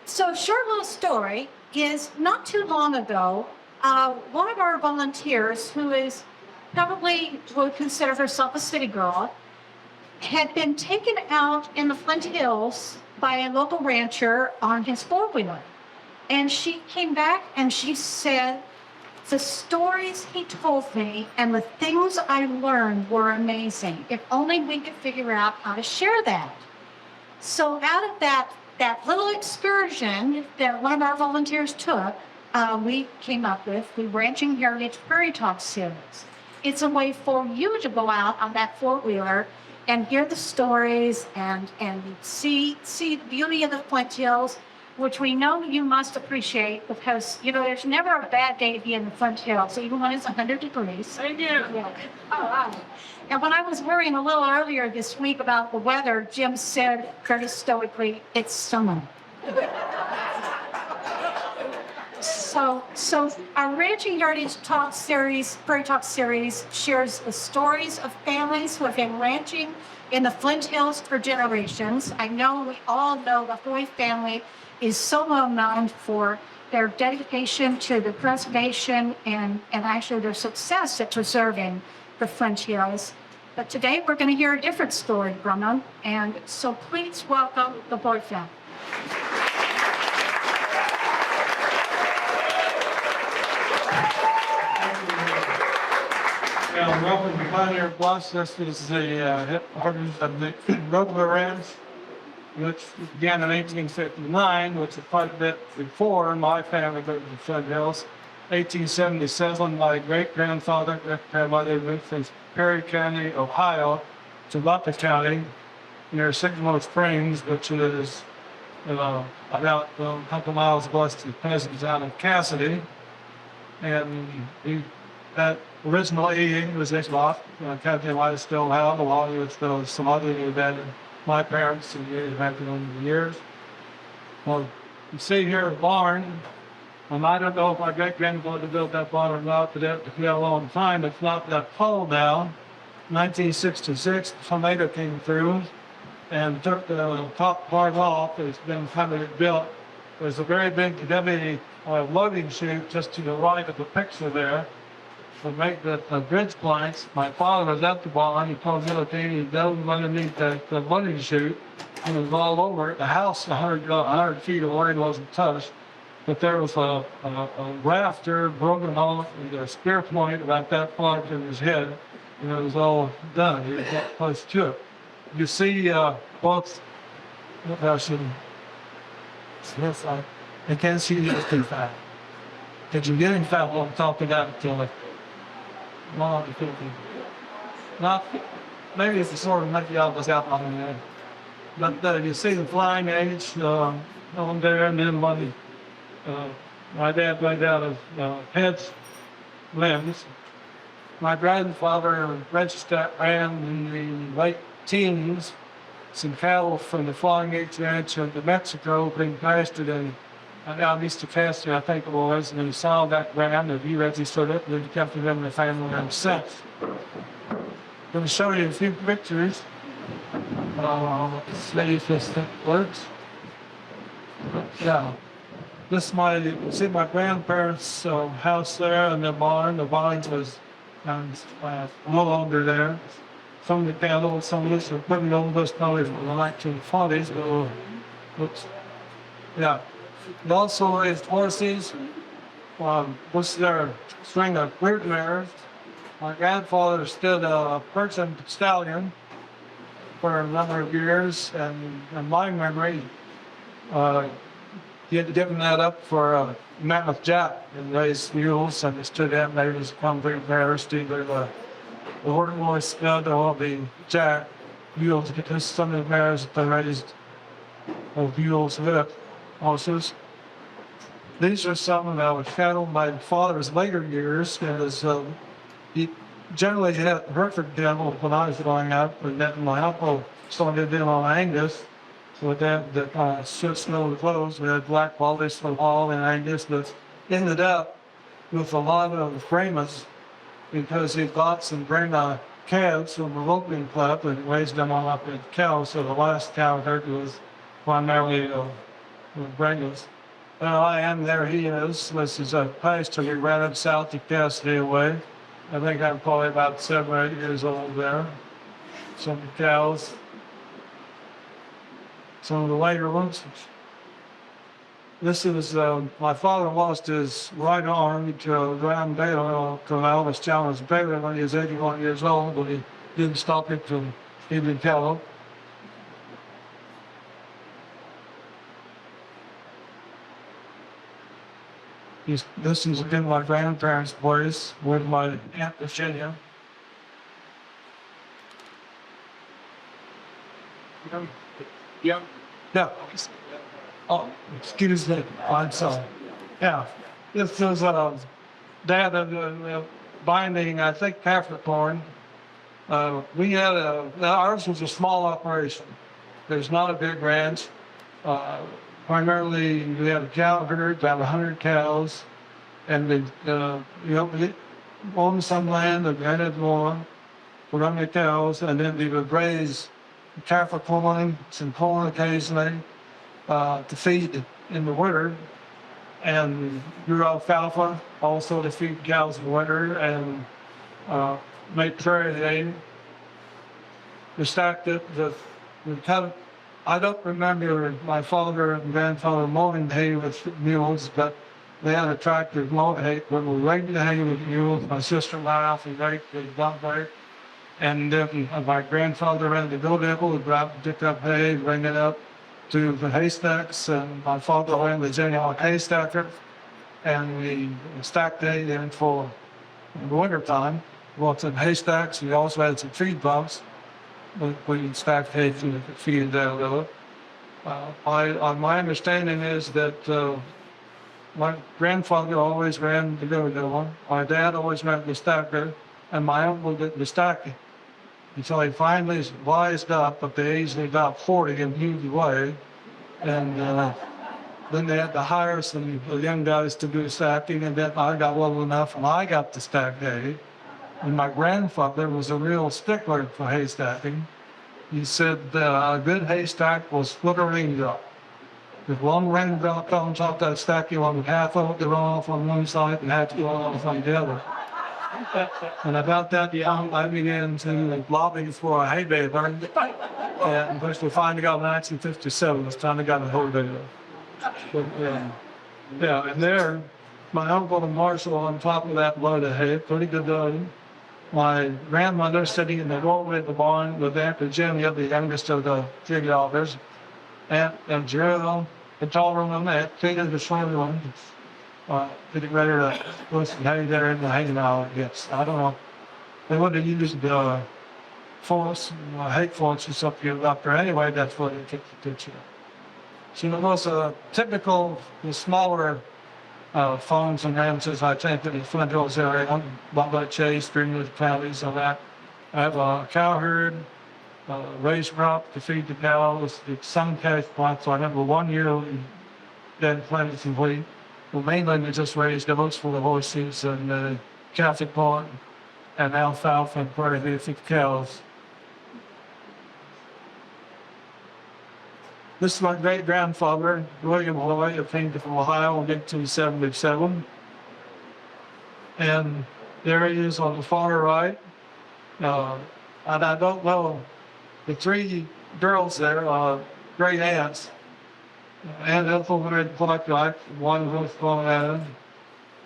So, short little story is not too long ago, one of our volunteers, who is probably would consider herself a city girl, had been taken out in the Flint Hills by a local rancher on his four wheeler. And she came back and she said, the stories he told me and the things I learned were amazing. If only we could figure out how to share that. So out of that little excursion that one of our volunteers took, we came up with the Ranching Heritage Prairie Talk series. It's a way for you to go out on that four-wheeler and hear the stories and see the beauty of the Flint Hills, which we know you must appreciate because, there's never a bad day to be in the Flint Hills, even when it's 100 degrees. I do. Yeah. Oh, wow. And when I was worrying a little earlier this week about the weather, Jim said very stoically, it's summer. So our Ranching Heritage Talk series, Prairie Talk series, shares the stories of families who have been ranching in the Flint Hills for generations. I know we all know the Hoy family is so well known for their dedication to the preservation and actually their success at preserving the Flint Hills. But today we're going to hear a different story from them. And so please welcome the Boyd family. Yeah, welcome to Pioneer Bluffs. This is the headquarters of the Roadway Ranch, which began in 1859, which is quite a bit before my family moved to the Flint Hills. 1877, my great-grandfather, great-grandmother moved from Prairie County, Ohio, to Buffett County, near Sycamore Springs, which is about a couple miles west of the present town of Cassidy. And that originally it was Islam. Cassidy might still have, along with some other who had my parents and years back over the years. Well, you see here a barn. I don't know if my great-grandfather built that barn or not, but it's been a long time. It's not that tall now. 1966, a tornado came through and took the top part off. It's been kind of built. There's a very big heavy loading chute just to the right of the picture there to make the bridge planks. My father was at the barn. He told me that he dove underneath the loading chute and it was all over it. The house 100 feet away wasn't touched. But there was a rafter broken off and a spear point about that far to his head, and it was all done. He was that close to it. You see both. I can't see you too fast. If you're getting fat, I'm talking about until like long to 50. Not maybe it's a sort of maybe I was out on there. But you see the flying age on there, and then my dad went out of heads, limbs. My grandfather ran in the late teens some cattle from the Flying H Ranch of New Mexico being pastured in out east of Cassidy, I think it was, and he saw that ground and he registered it and he kept it in the family himself. I'm going to show you a few pictures. See if this works. Yeah. This see my grandparents' house there and the barn. The barn was no longer there. Some of the cattle, some of this are putting on those colors from the 1940s. Oops. Yeah. And also his horses, was their string of brood mares. My grandfather stood a Persian stallion for a number of years, and in my memory, he had given that up for a mammoth jack and raised mules, and he stood out there as concrete mares, either the horse stud or the jack mules, because some of the mares that they raised mules with horses. These are some of our cattle. My father's later years, he generally had Hereford cattle when I was growing up, and then my uncle started in on Angus. With that snow clothes, we had black Wallis from Hall and Angus, but ended up with a lot of Freemas because he bought some Brahma calves from the roping club and raised them all up in cows. So the last cow I heard was primarily Bengals. I am there. He is. This is a pasture we rented south of Cassidy away. I think I'm probably about 7 or 8 years old there. Some cows. Some of the later ones. This is, my father lost his right arm to Grand Baylor, to Elvis Chalmers Baylor when he was 81 years old, but he didn't stop it from even tell. This is again my grandparents' place with my Aunt Virginia. Yeah. Yeah. Oh, excuse me. I'm sorry. Yeah. This is Dad of the binding, I think, Capricorn. We had ours was a small operation. There's not a big ranch. Primarily, we had a cow herd, about 100 cows, and we owned some land and rented more for 100 cows, and then we would raise calf corn, some corn occasionally, to feed in the winter, and grew alfalfa also to feed cows in the winter, and made prairie hay. We stacked it with kind of, I don't remember my father and grandfather mowing hay with mules, but they had a tractor to mow hay. When we raked the hay with mules, my sister and I often raked the dump hay. And then my grandfather ran the go devil, would grab, pick up hay, bring it up to the haystacks, and my father ran the general hay stacker, and we stacked hay in for the winter time. Well, some haystacks, we also had some feed pumps. We stacked hay to feed that little. My understanding is that my grandfather always ran the go devil, my dad always ran the stacker, and my uncle did the stacking. Until he finally wised up at the age of about 40 and moved away. And then they had to hire some young guys to do stacking, and then I got well enough and I got to stack hay. And my grandfather was a real stickler for hay stacking. He said a good haystack will split a raindrop. If one raindrop comes off that stack, you want half of it to run off on one side and half to run off on the other. And about that time, I began to lobby for a hay baler. And of course, we finally got 1957. It's time to get a hay baler. Yeah, and there, my uncle and Marshall on top of that load of hay, pretty good load. My grandmother sitting in the doorway of the barn with Aunt Virginia, the youngest of the three daughters. Aunt and Gerald, the taller one, Aunt Peter, the shorter one. Getting ready to put some hay there in the hay now, I guess. I don't know. They would have used force, hay force or something up there. Anyway, that's what they took the picture. So it was a typical, the smaller farms and ranches, I think, in the Flint Hills area, Butler, Chase, Greenwood counties, and that. I have a cow herd, raised crop to feed the cows, some cash plots. So I remember 1 year we then planted some wheat. Well, mainly we just raised goats for the horses and calf corn and alfalfa and prairie for cows. This is my great grandfather, William Hoy, who came from Ohio in 1877. And there he is on the far right. And I don't know, the three girls there, great aunts. Aunt Ethel married Clark Life, one was born Adam.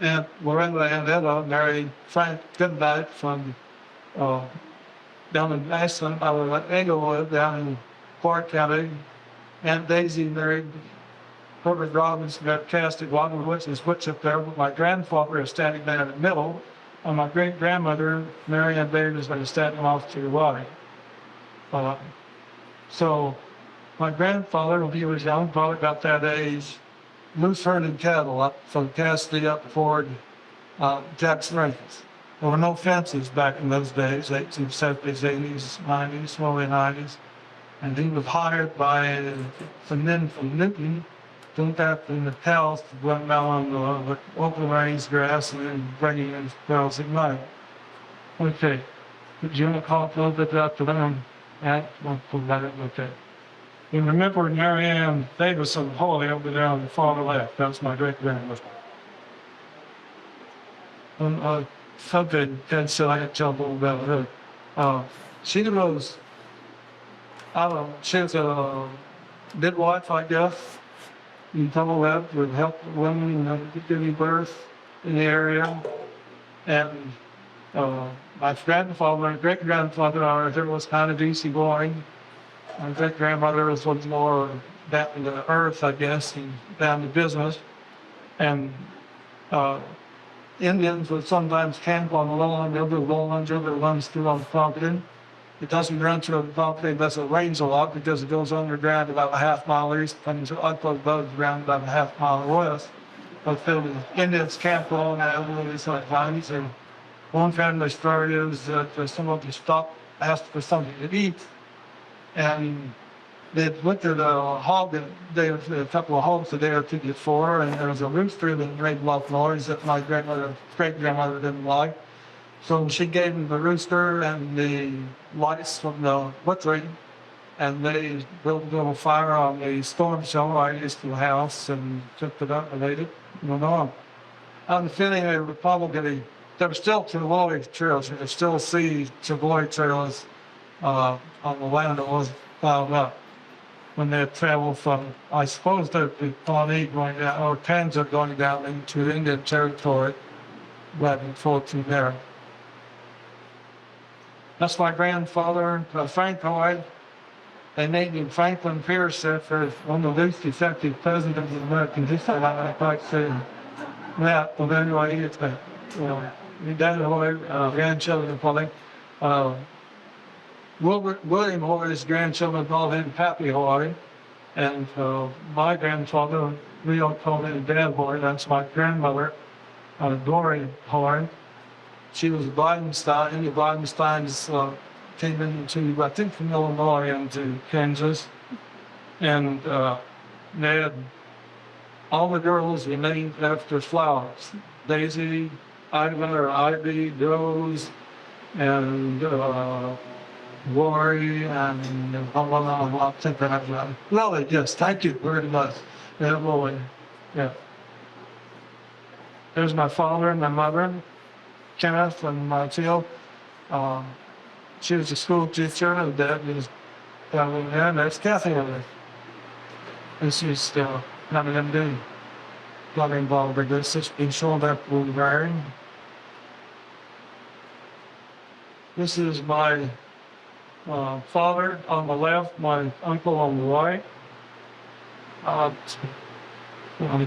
Aunt Loretta and Ella married Frank Goodnight from down in Ashland, Englewood, down in Clark County. Aunt Daisy married Herbert Robbins, got cast at Water Woods and switched up there, but my grandfather is standing there in the middle, and my great grandmother, Mary Ann Baird, is going to stand off to the right. So my grandfather, when he was young, probably about that age, loose herded cattle up from Cassidy up toward Jackson Ranges. There were no fences back in those days, 1870s, 80s, 90s, early 90s. And he was hired by some men from Newton to look after the cows to run down on the open range grass and then bringing in cows at night. Okay. Did you want to call a little bit about to them? Okay. You remember Mary Ann Davis of Holy over there on the far left. That's my great grandmother. Something that said I could tell a little about her. She was, I don't know, she was a midwife, I guess. In Tumble Lab would help women, giving birth in the area. And my grandfather, great grandfather, there was kind of easygoing. My great grandmother was more down to earth, I guess, and down to business. And uh, Indians would sometimes camp on the lawn, the river runs through on the property. It doesn't run through the property unless it rains a lot because it goes underground about a half mile east, comes up above ground about a half mile west. But the Indians camp along that river sometimes. And one family story is that some of them stopped, asked for something to eat, and they looked at a hog that they had a couple of hogs that they were to before, and there was a rooster that made loud noise that my great grandmother didn't like. So she gave them the rooster and the lights from the butchery, and they built a little fire on the storm shelter right next to the house and took it up and ate it and went on. I have a feeling they were probably, there were still Chevrolet trails. You could still see Chevrolet trails on the land that was plowed up when they traveled from, I suppose, the Pawnee going down, or Kansas going down into Indian territory, back and forth from there. That's my grandfather, Frank Hoyd. They named him Franklin Pierce after one of the least effective presidents of American history. I might say that, but anyway, it's he died Hoyd, grandchildren of Polly. William Hoy's grandchildren called him Pappy Hoy, and my grandfather, we all called him Dad Hoy. That's my grandmother, Dory Hoy. She was a Blydenstein, and the Blydensteins came into, I think, from Illinois into Kansas, and they had all the girls were named after flowers: Daisy, Ivan or Ivy, Rose, and Lori, and I'll think that Lily. Yes, thank you very much. Yeah, Lily. Yeah. There's my father and my mother, Kenneth and Matfield. She was a school teacher, and Dad was and that's Kathy. And she's still having them do. Not involved with this. It's been sold up with Prairie. This is my father on the left, my uncle on the right. I'm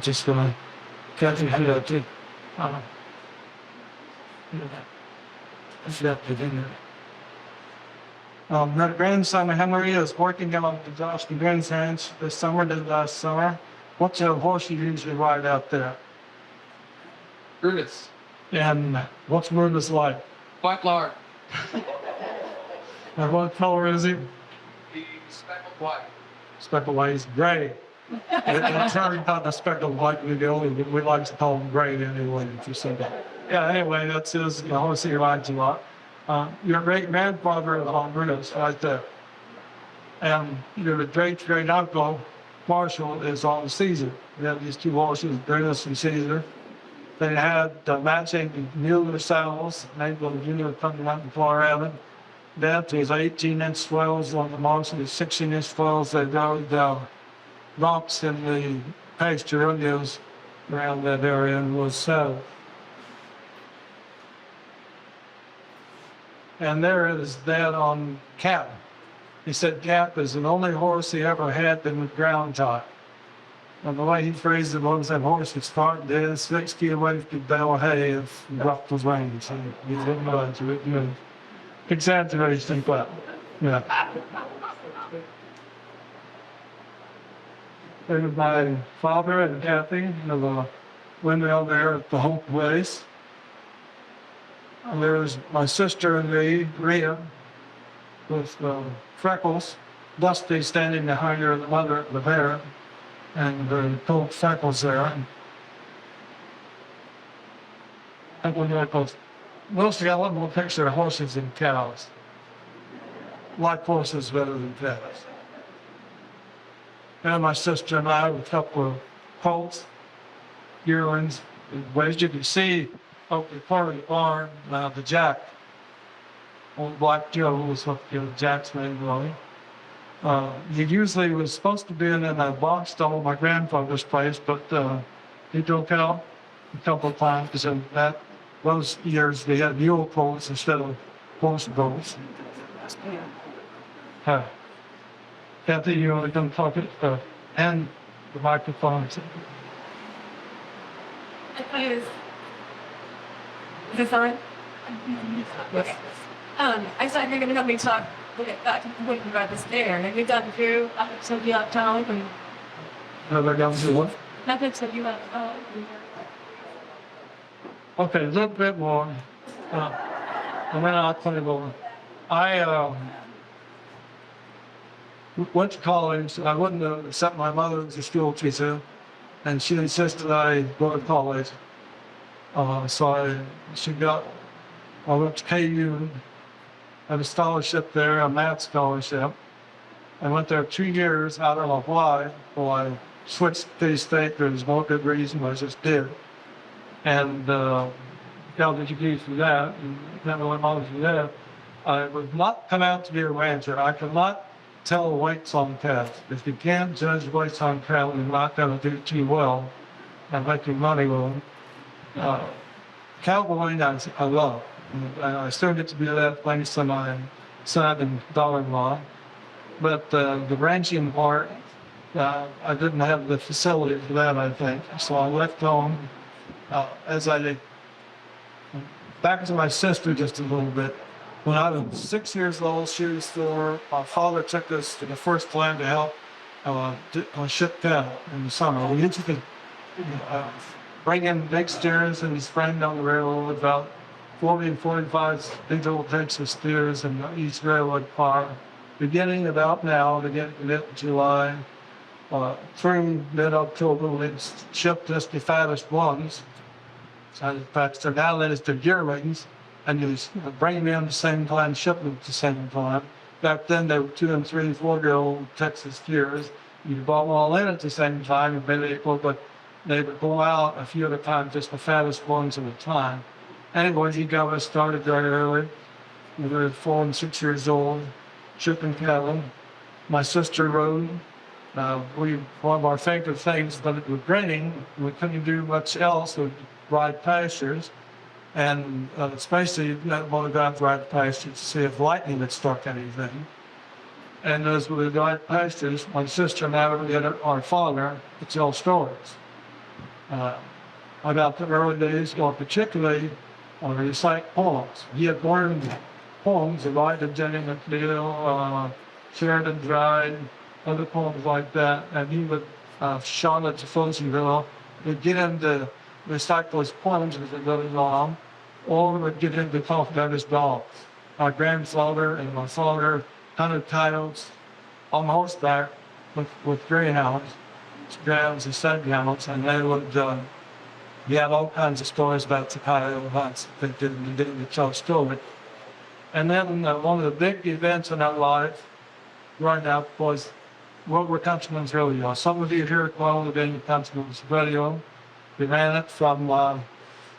just gonna catch you here too. My grandson Henry is working on the Dusty Green's ranch this summer, did last summer. What's a horse you usually ride out there? Brutus. And what's Brutus like? Black Lard. And what color is he? He's speckled white. Speckled white, he's gray. It's not the speckled white, we like to call him gray anyway, if you say that. Yeah, anyway, that's his horse he rides a lot. Your great grandfather is on Brutus right there. And your great uncle, Marshall, is on Caesar. They have these two horses, Brutus and Caesar. They had matching mule saddles, made with junior coming out in Florida. That was 18-inch swells on the most of the 16-inch swells. They rode rocks in the pasture areas around that area and was saddled. And there is that on Cap. He said Cap is the only horse he ever had that was ground tied. And the way he phrased it was that horse would start dead 60 away from bale hay if it dropped his reins. So he didn't know it. Exaggeration, but yeah. There's my father and Kathy, and the windmill there at the Hope Place. And there's my sister and me, Rhea, with Freckles, Dusty standing behind her, the mother, the bear, and the cold Freckles there. And when you're close, mostly I love to picture horses and cows. Like horses better than cows. And my sister and I with a couple of colts, yearlings. But as you can see, over the part of the barn, the Jack, old Black Joe was what Jack's name was. He usually was supposed to be in a box stall at my grandfather's place, but he broke out a couple of times, and those years they had mule colts instead of horse colts. Kathy, you want to come talk it, and the microphone. Is this on? Okay. I thought you were gonna help me talk about the stair. Have you gone through something uptown and They're down to what? nothing so you have Okay, a little bit more. And then I'll tell you more. I went to college. I wouldn't accept my mother as a school teacher, and she insisted I go to college. I went to KU, had a scholarship there, a math scholarship. I went there 2 years. I don't know why. Well, I switched to state. There's no good reason. I just did. And got education for that. And then when I was there, I would not come out to be a rancher. I could not tell weights on cattle. If you can't judge weights on cattle, you're not going to do too well and making money with them. Cowboying, I love. And I still get to do that thanks to my son and daughter-in-law. But the ranching part, I didn't have the facility for that, I think. So I left home back to my sister just a little bit. When I was 6 years old, she was 4. My father took us to the first land to help ship cattle in the summer. We used to bring in big steers in the spring on the railroad, about 40 and 45 big old Texas steers in the East Railroad car. Beginning about now, beginning mid-July, through mid-October, we shipped us the fattest ones. In fact, so now that it's the yearlings, and you bring them in at the same time, ship them at the same time. Back then, they were 2 and 3 and 4-year-old Texas steers. You bought them all in at the same time and made equal, but they would go out a few at a time, just the fattest ones at a time. Anyway, he got us started very early. We were 4 and 6 years old, shipping cattle. My sister rode. One of our favorite things, but it was raining. We couldn't do much else. We'd ride pastures. And especially, you don't want to go out to ride pastures to see if lightning had struck anything. And as we would ride pastures, my sister and I would get our father to tell stories. About the early days, or particularly recite poems. He had learned poems, Elijah Jennings McNeil, Sheridan Dried, other poems like that, and he would, Charlotte Jeffersonville, would get him to recite those poems as they go along, or would get him to talk about his dogs. My grandfather and my father hunted coyotes on horseback with greyhounds, greyhounds and sedgehounds, and they would, he had all kinds of stories about the coyote hunts that didn't tell a story. And then one of the big events in our life growing up was World War Countryman's Radio. Some of you here at World War Countryman's Radio. We ran it from about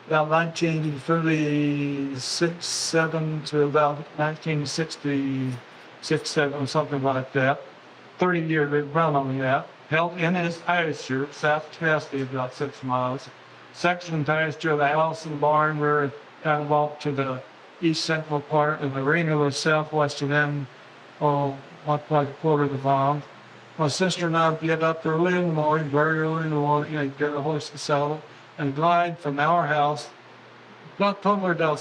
1936, 7 to about 1966, 7, something like that. 30 years we've run on that. Held in his pasture, south Cassidy, about 6 miles. Section pasture, the house and barn were kind of off to the east central part, and the arena was southwest of them, like a quarter of the mile. My sister and I would get up early in the morning, very early in the morning, and get a horse and saddle, and ride from our house, not probably about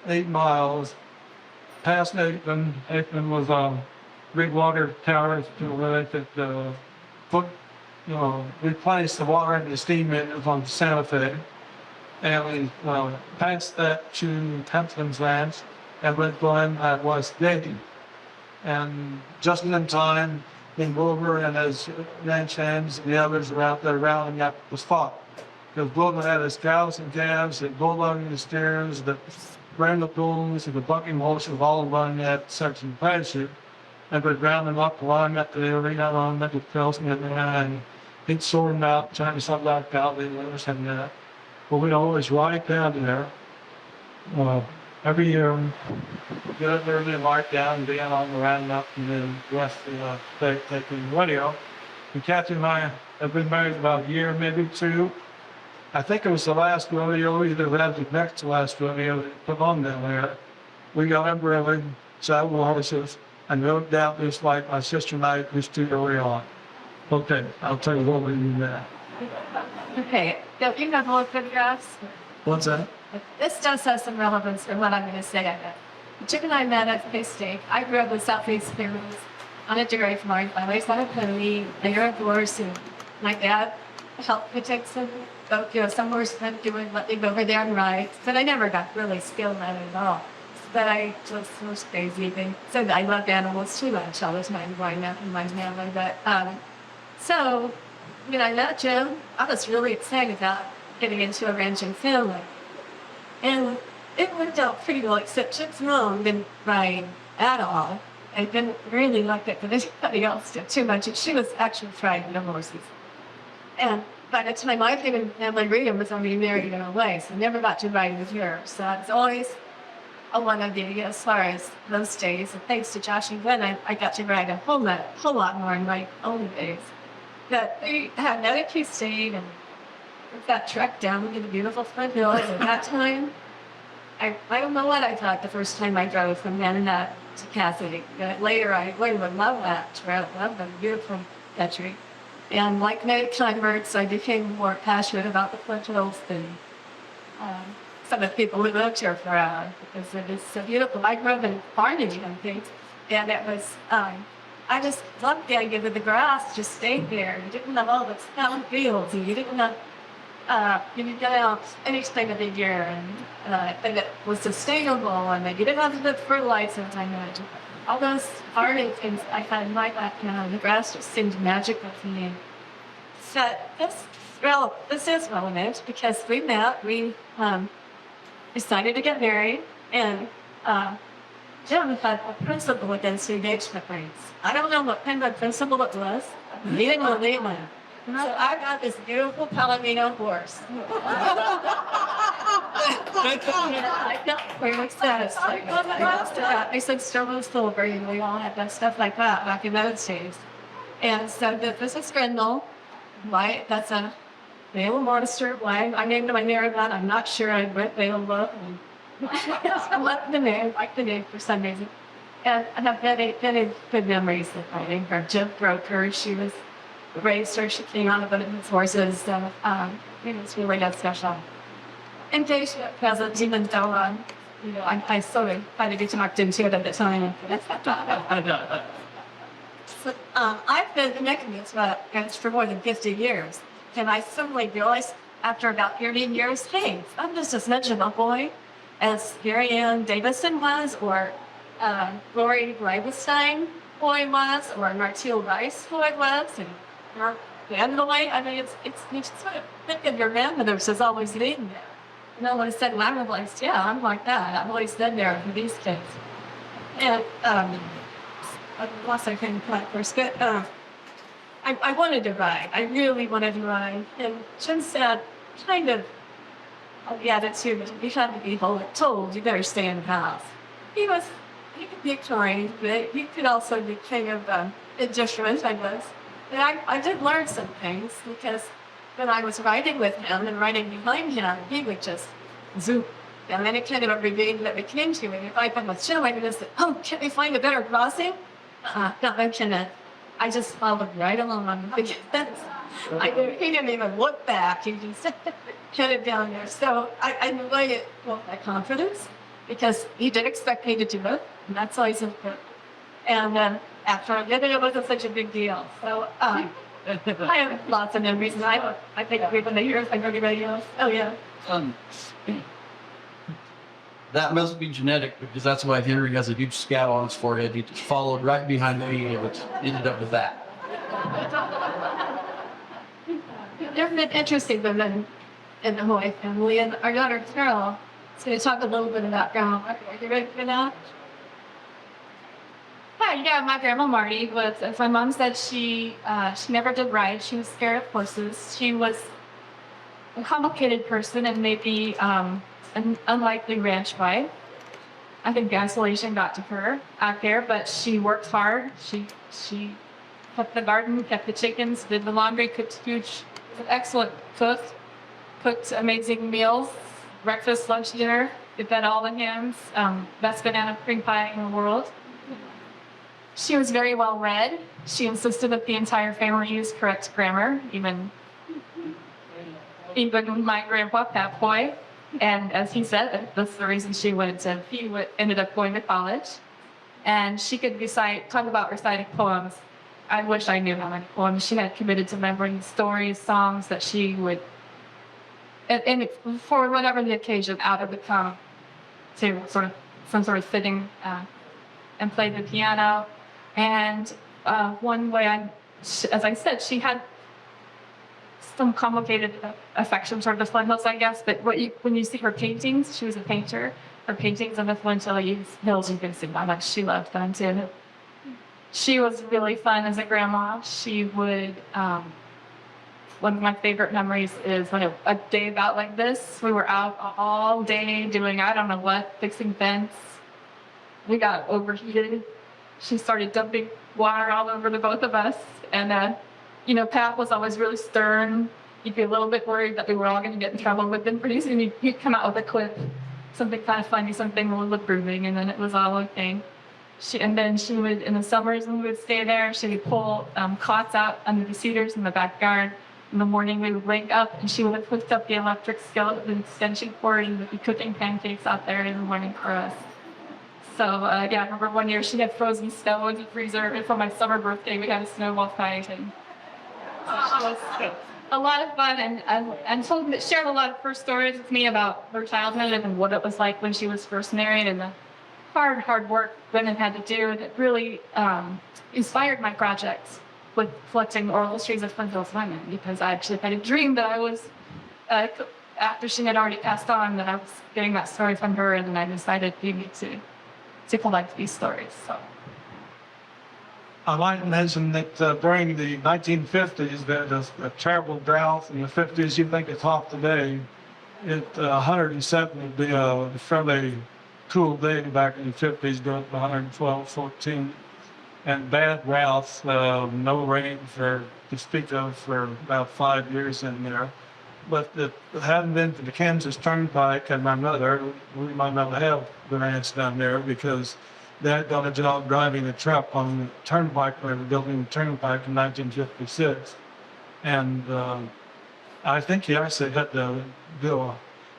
8 miles, past Aikman. Aikman was a big water tower where they could replace the water in the steam engines on Santa Fe. And we passed that to Templeton's Ranch and went going at West Gate. And just in time, King Wilbur and his ranch hands and the others were out there rounding up the spot. Because Wilbur had his cows and calves, the bulldogging the steers, the brandle bulls, and the bucking horses all running that section of pasture. I would round them up along at the arena, along at the fields, and he'd sort them out, trying to sort out values and that. But we'd always ride down there. Every year, get up early and march down, be on the roundup, and then the rest of the day taking the radio. And Kathy and I have been married about a year, maybe two. I think it was the last rodeo, either that or the next to last rodeo that put on down there. We got up early, saddled horses, and rode down this like my sister and I used to early on. Okay, I'll tell you what we do that. Okay, don't you have more photographs? What's that? This does have some relevance for what I'm going to say. I bet. Chip and I met at K-State. I grew up in Southeast Clearance on a dairy farm. My wife's on a pony. They are divorced, and my dad helped me take some horsemen doing let me go over there and ride. But I never got really skilled at it at all. But I just was crazy. They said I loved animals too much. I was my growing up in my family. But so when I met Jim, I was really excited about getting into a ranching family. And it worked out pretty well, except Chip's mom didn't ride at all. I didn't really like it, but anybody else did too much. And she was actually frightened of horses. And by the time I came in, family Rita was already married in away, so I never got to ride with her. So I was always a wannabe as far as those days. And thanks to Josh and Glenn, I got to ride a whole lot more in my own days. But we had another K-State, and got trekked down to the beautiful Flint Hills at that time. I don't know what I thought the first time I drove from Manana to Cassidy. But later I learned to love that trail, love the beautiful country. And like many converts, I became more passionate about the Flint Hills than some of the people who lived here for because it is so beautiful. I grew up in farming and things, and it was I just loved the idea that the grass just stayed there. You didn't have all the snow fields, and you didn't have you could get out any time of the year, and it was sustainable, and that you didn't have to put fertilizer on it. All those farming things I found in my background, the grass just seemed magical to me. So this is relevant because we met, we decided to get married, and Jim had a principle against engagement rings. I don't know what kind of principle it was. He didn't believe in it. So I got this beautiful Palomino horse. I felt very satisfied. I said Sterling Silver, and we all had that stuff like that back in those days. And so this is Grendel. Why? That's a Vale Mortimer. Why? I named my mare that. I'm not sure. I went Vale Love. I love the name for some reason. And I have very good memories of riding her. Jim broke her. She was raised her. She came on a bit of his horses. So, it was really that special. Engagement presents, even though, I sort of had to get talked into it at the time. So, I've been connected with this for more than 50 years. And I suddenly realized after about 13 years, hey, I'm just as much of a boy as Mary Ann Davison was, or Lori Reibenstein boy was, or Martil Rice boy was, and Vandalay. I mean, it's you just sort of think of your grandmothers as always being there. And all of a sudden, I realized, yeah, I'm like that. I've always been there for these kids. And I lost my train of thought first, but I wanted to ride. I really wanted to ride. And Jim said, kind of, the attitude that you had to be told you better stay in the house. He could be kind, but he could also be kind of indifferent, I guess. And I did learn some things because when I was riding with him and riding behind him, he would just zoom. And then it kind of a ravine that we came to. And if I went with Jim, I would just say, oh, can we find a better crossing? Not mention it. I just followed right along. He didn't even look back. He just headed down there. So I really built my confidence because he did expect me to do it. And that's always important. And after I did it, it wasn't such a big deal. So I have lots of memories. And I think even the years I go to radio. Oh, yeah. That must be genetic because that's why Henry has a huge scout on his forehead. He just followed right behind me and it ended up with that. There have been interesting women in the Hoy family, and our daughter Carol is going to talk a little bit about grandma. Are you ready for that? Hi. Yeah. My grandma Marty was, as my mom said, she never did ride. She was scared of horses. She was a complicated person and maybe an unlikely ranch wife. I think isolation got to her out there, but she worked hard. She kept the garden, kept the chickens, did the laundry, cooked huge, an excellent cook, cooked amazing meals, breakfast, lunch, dinner. Did that all the hams. Best banana cream pie in the world. She was very well read. She insisted that the entire family use correct grammar, even my grandpa, Pat Boy. And as he said, that's the reason ended up going to college. And she could talk about reciting poems. I wish I knew how many poems she had committed to memory, stories, songs that she would, and for whatever the occasion, out of the tongue to some sort of sitting and play the piano. And one way as I said, she had some complicated affection toward the Flint Hills, I guess. But when you see her paintings, she was a painter. Her paintings of the Flint Hills, you can see how much she loved them too. She was really fun as a grandma. She would. One of my favorite memories is when a day about like this, we were out all day doing I don't know what, fixing vents. We got overheated. She started dumping water all over the both of us, and Pat was always really stern. You'd be a little bit worried that we were all going to get in trouble, but then pretty soon he'd come out with a quip, something kind of funny, something a little approving, and then it was all okay. And then she would, in the summers when we would stay there, she would pull cots out under the cedars in the backyard. In the morning we would wake up and she would have hooked up the electric skillet with an extension cord and would be cooking pancakes out there in the morning for us. So I remember one year she had frozen snow in the freezer, and for my summer birthday we had a snowball fight, and so she was a lot of fun, and shared a lot of her stories with me about her childhood and what it was like when she was first married and the hard work women had to do that really inspired my projects with collecting oral histories of Flint Hills women, because I actually had a dream that I was, after she had already passed on, that I was getting that story from her, and then I decided maybe to collect these stories. So I might mention that during the 1950s, there was a terrible drought. In the 50s, you think it's hot today. 107 would be a fairly cool day back in the 50s, going to 112, 14. And bad droughts, no rain to speak of for about 5 years in there. But it hadn't been for the Kansas Turnpike and my mother, we might not have the ranch down there because they had done a job driving a truck on the turnpike when they were building the turnpike in 1956. And I think he actually had to do an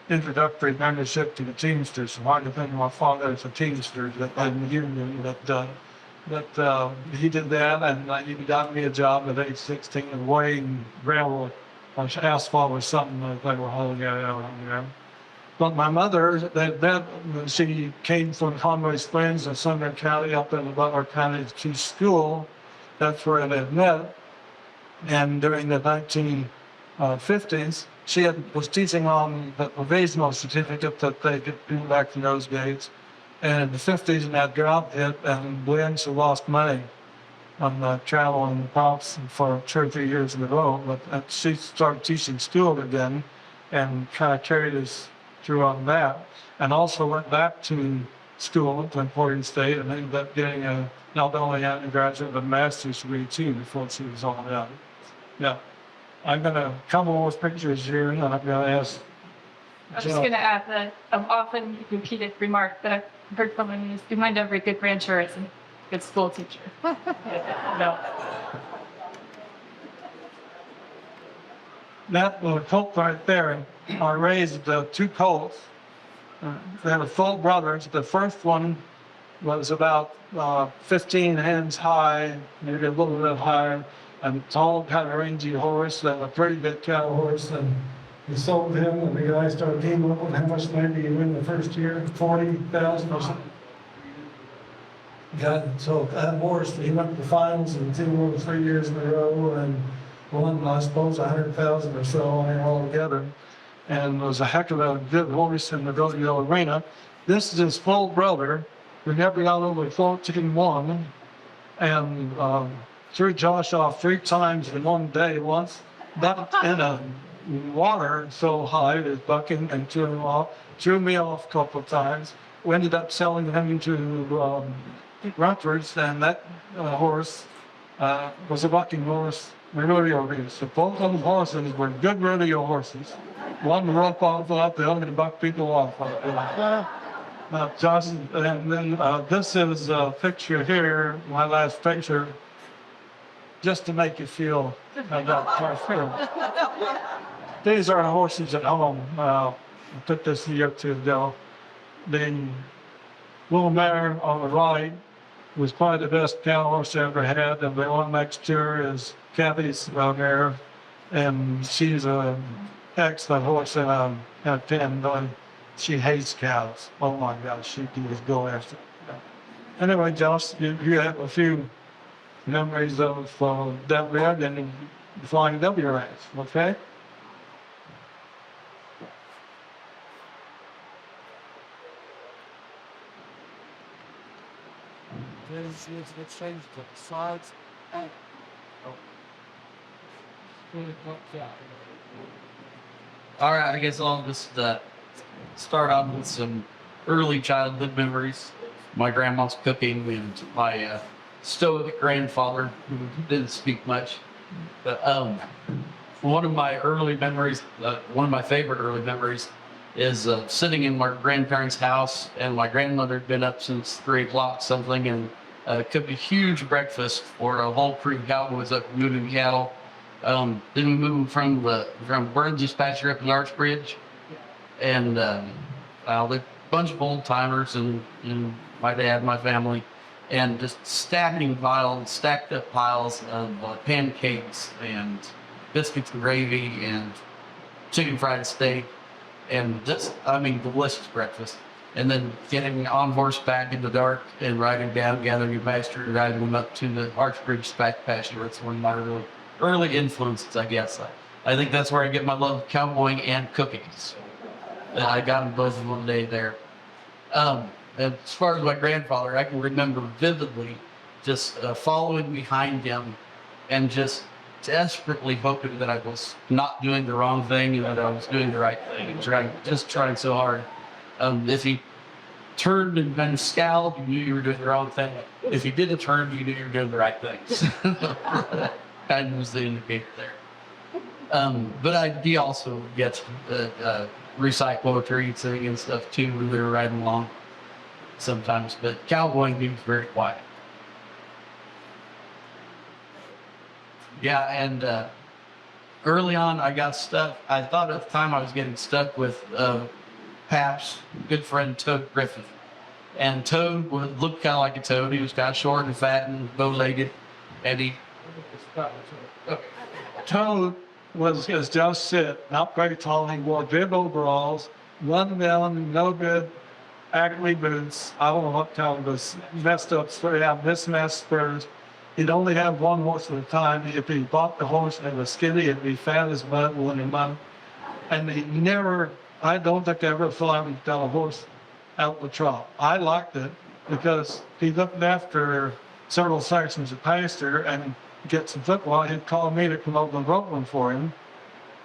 introductory membership to the Teamsters. So I depend on my father as a Teamster that had the union that he did that, and he got me a job at age 16 of weighing gravel on asphalt or something like they were hauling it out on there. But my mother, she came from Conway Springs in Sumner County up in Butler County to school. That's where they met. And during the 1950s, she was teaching on the provisional certificate that they could do back in those days. And in the 50s, and that drought hit, and Blends lost money on travel and props for 2 or 3 years in a row. But she started teaching school again and kind of carried us through on that. And also went back to school at Flint State and ended up getting not only an undergraduate, but a master's degree too before she was all done. Yeah. I'm going to come over with pictures here, and I'm going to ask. I was just going to add that an often repeated remark that I've heard from women is behind every good rancher is a good school teacher. No. That colt right there, I raised 2 colts. They were full brothers. The first one was about 15 hands high, maybe a little bit higher, and tall, kind of rangy horse, and a pretty good cattle horse. And we sold him, and the guy started teaming up with how much money did he win the first year? 40,000 or something. So that horse, he went to the finals in 2 or 3 years in a row, and won, I suppose, 100,000 or so all together. And was a heck of a good horse in the rodeo arena. This is his full brother, who never got over 14-1, and threw Josh off 3 times in one day. Once ducked in a water so high, it was bucking and threw him off. Threw me off a couple of times. We ended up selling him to Rumford's, and that horse was a bucking horse, a rodeo horse. So both of them horses were good rodeo horses. One rope off up, the other to buck people off. Josh, and then this is a picture here, my last picture, just to make you feel about how I feel. These are horses at home. I put this here to the little mare on the right was probably the best cow horse I ever had, and the one next to her is Kathy's mare, and she's an excellent horse, and I have pinned on. She hates cows. Oh my gosh, she can just go after them. Anyway, Josh, you have a few memories of that red and flying WRX, okay? Let's change the sides. All right, I guess I'll just start out with some early childhood memories. My grandma's cooking and my stoic grandfather who didn't speak much. But one of my early memories, one of my favorite early memories, is sitting in my grandparents' house, and my grandmother had been up since 3 o'clock something, and cooked a huge breakfast for a whole crew of cowboys up moving cattle. Then we moved from Burns' pasture up in Archbridge, and a bunch of old timers and my dad, my family, and just stacked up piles of pancakes and biscuits and gravy and chicken fried steak, and just, I mean, delicious breakfast. And then getting on horseback in the dark and riding down, gathering a pasture, and riding them up to the Archbridge pasture. It's one of my really early influences, I guess. I think that's where I get my love of cowboying and cooking. So, I got them both in one day there. And as far as my grandfather, I can remember vividly just following behind him and just desperately hoping that I was not doing the wrong thing and that I was doing the right thing. And trying so hard. If he turned and then scowled, you knew you were doing the wrong thing. If he didn't turn, you knew you were doing the right things. Kind of was the indicator there. But he also gets recite poetry, singing and stuff too when we were riding along sometimes. But cowboying, he was very quiet. Yeah, and early on I got stuck. I thought at the time I was getting stuck with Pap's good friend Toad Griffin. And Toad would look kind of like a toad. He was kind of short and fat and bow-legged. And he... Toad was, as Josh said, not very tall. He wore big overalls, run down, no good Acme boots. I don't know what kind of was messed up spurs, mismatched spurs. He'd only have one horse at a time. If he bought the horse and it was skinny, it'd be fat as mud, wouldn't he, mud? And he never, I don't think I ever saw him down a horse out the trot. I liked it because he looked after several sections of pasture and get some football. He'd call me to come over and rope one for him.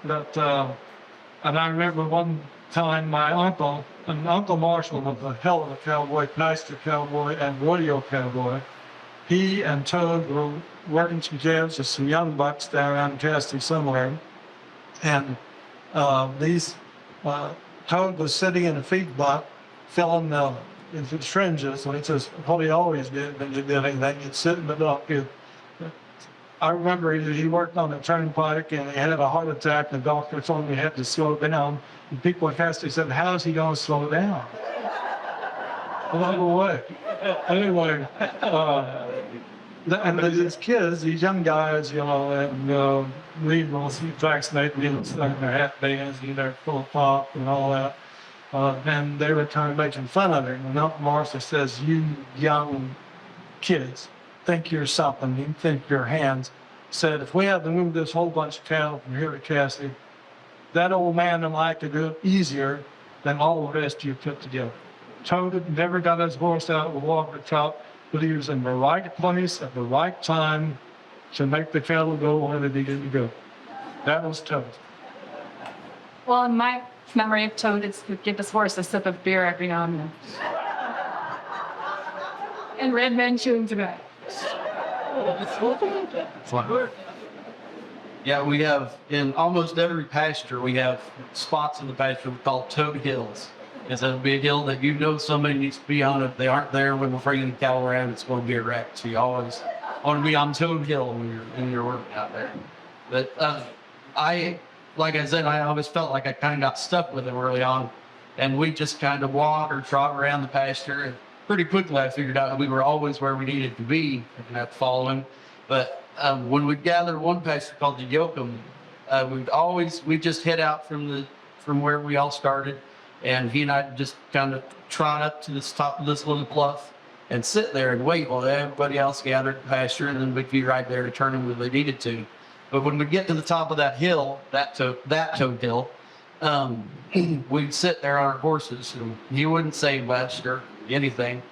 But, and I remember one time my uncle Marshall was a hell of a cowboy, pasture cowboy and rodeo cowboy. He and Toad were working some jams with some young bucks down around Casting somewhere. And Toad was sitting in a feed buck, filling the fringes, which is what he always did when he did anything. He'd sit in the buck. I remember he worked on the turnpike and he had a heart attack. The doctor told him he had to slow down. And people at Casting said, "How's he going to slow down?" Along the way. Anyway, and these kids, these young guys, and leave those vaccinated, stuck in their hat bands, they're full of pop and all that. And they were kind of making fun of him. And Uncle Martha says, "You young kids, think you're something. You think your hands." Said, "If we had to move this whole bunch of cattle from here to Cassie, that old man and I could do it easier than all the rest you put together." Toad never got his horse out of the water top. but he was in the right place at the right time to make the cattle go where they needed to go. That was Toad. Well, in my memory of Toad is to give his horse a sip of beer every now and then. And red men chewing tobacco. Yeah, we have in almost every pasture, we have spots in the pasture we call Toad Hills. It's a big hill that you know somebody needs to be on. If they aren't there when we're bringing the cattle around, it's going to be a wreck. So you always want to be on Toad Hill when you're working out there. But like I said, I always felt like I kind of got stuck with it early on. And we just kind of walk or trot around the pasture. And pretty quickly I figured out we were always where we needed to be and that following. But when we'd gather one pasture called the Yoakum, we'd just head out from where we all started. And he and I just kind of trot up to this top of this little bluff and sit there and wait while everybody else gathered the pasture, and then we'd be right there to turn them when they needed to. But when we get to the top of that hill, that Toad Hill, we'd sit there on our horses, and he wouldn't say much or anything.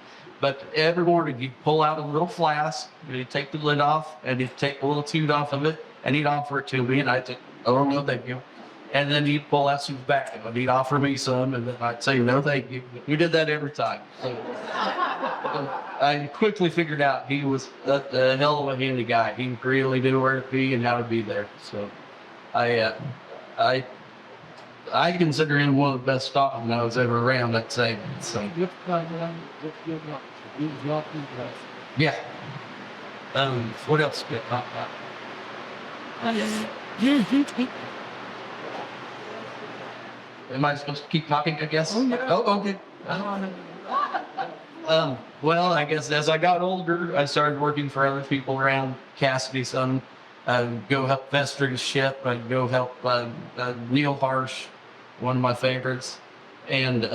But every morning he'd pull out a little flask, and he'd take the lid off, and he'd take a little toot off of it, and he'd offer it to me, and I'd say, "Oh, no, thank you." And then he'd pull out some tobacco, and he'd offer me some, and then I'd say, "No, thank you." We did that every time. So, I quickly figured out he was a hell of a handy guy. He really knew where to be and how to be there. So I consider him one of the best stockmen I was ever around, I'd say. So, yeah. What else? Am I supposed to keep talking, I guess? Oh, okay. Well, I guess as I got older, I started working for other people around Cassidy. Son, go help Vester's ship. I'd go help Neil Harsh, one of my favorites, and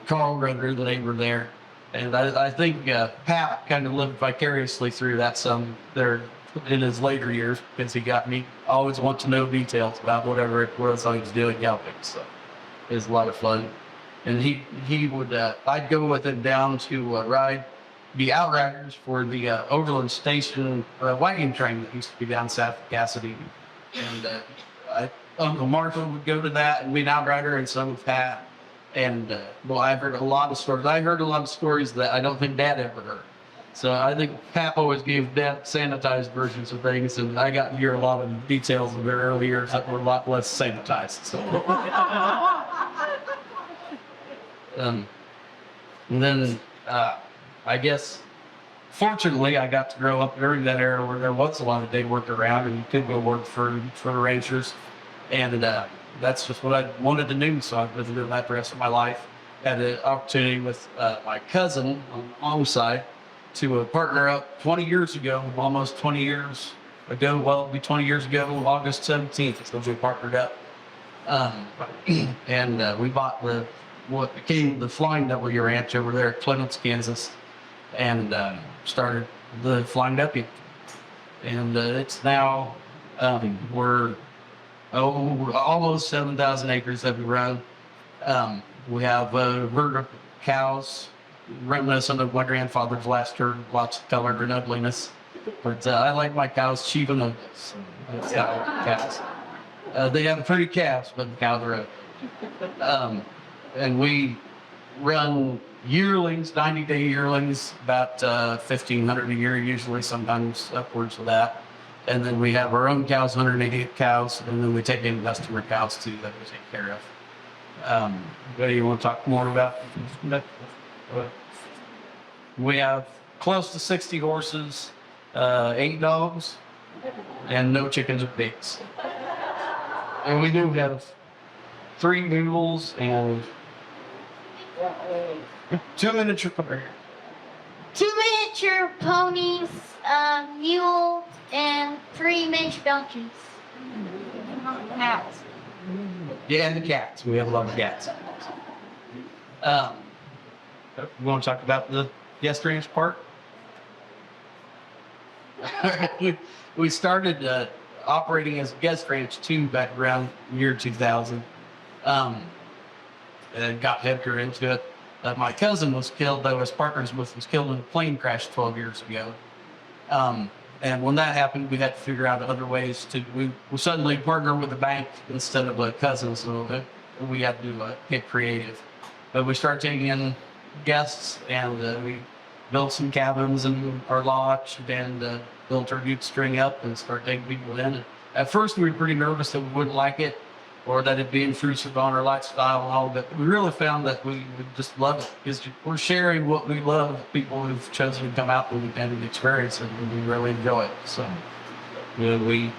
Carl Rudder, the neighbor there. And I think Pat kind of lived vicariously through that some there in his later years, because he got me always want to know details about whatever it was I was doing helping. So it was a lot of fun. And he would I'd go with him down to ride the outriders for the Overland Station wagon train that used to be down south of Cassidy. And Uncle Marshall would go to that and be an outrider, and some with Pat. And well, I've heard a lot of stories. I heard a lot of stories that I don't think Dad ever heard. So I think Pap always gave Dad sanitized versions of things, and I got to hear a lot of details of their early years that were a lot less sanitized. So, and then I guess, fortunately, I got to grow up during that era where there was a lot of day work around, and you could go work for the ranchers, and that's just what I wanted to do. So I've been doing that the rest of my life. Had an opportunity with my cousin on the mom's side to partner up 20 years ago, almost 20 years ago. Well, it'll be 20 years ago, August 17th, so we partnered up. And we bought what became the Flying W Ranch over there at Clements, Kansas, and started the Flying W. And it's now, we're almost 7,000 acres that we run. We have a herd of cows, reminiscent of my grandfather's last herd, lots of color and ugliness. But I like my cows cheap and ugly. So that's how I like cows. They have pretty calves, but the cows are ugly. And we run yearlings, 90-day yearlings, about 1,500 a year usually, sometimes upwards of that. And then we have our own cows, 188 cows, and then we take in customer cows too that we take care of. What do you want to talk more about? We have close to 60 horses, 8 dogs, and no chickens or pigs. And we do have 3 mules and 2 miniature ponies. 2 miniature ponies, a mule, and 3 miniature donkeys. Cats. Yeah, and the cats. We have a lot of cats. We want to talk about the guest ranch part? We started operating as a guest ranch too back around year 2000. And got heavier into it. my cousin was killed, that was partners with, was killed in a plane crash 12 years ago. And when that happened, we had to figure out other ways to, we suddenly partnered with a bank instead of a cousin, so we had to get creative. But we started taking in guests, and we built some cabins in our lodge, and built our youth string up and started taking people in. And at first, we were pretty nervous that we wouldn't like it, or that it'd be intrusive on our lifestyle and all, but we really found that we would just love it, because we're sharing what we love with people who've chosen to come out and experience it, and we really enjoy it. So, we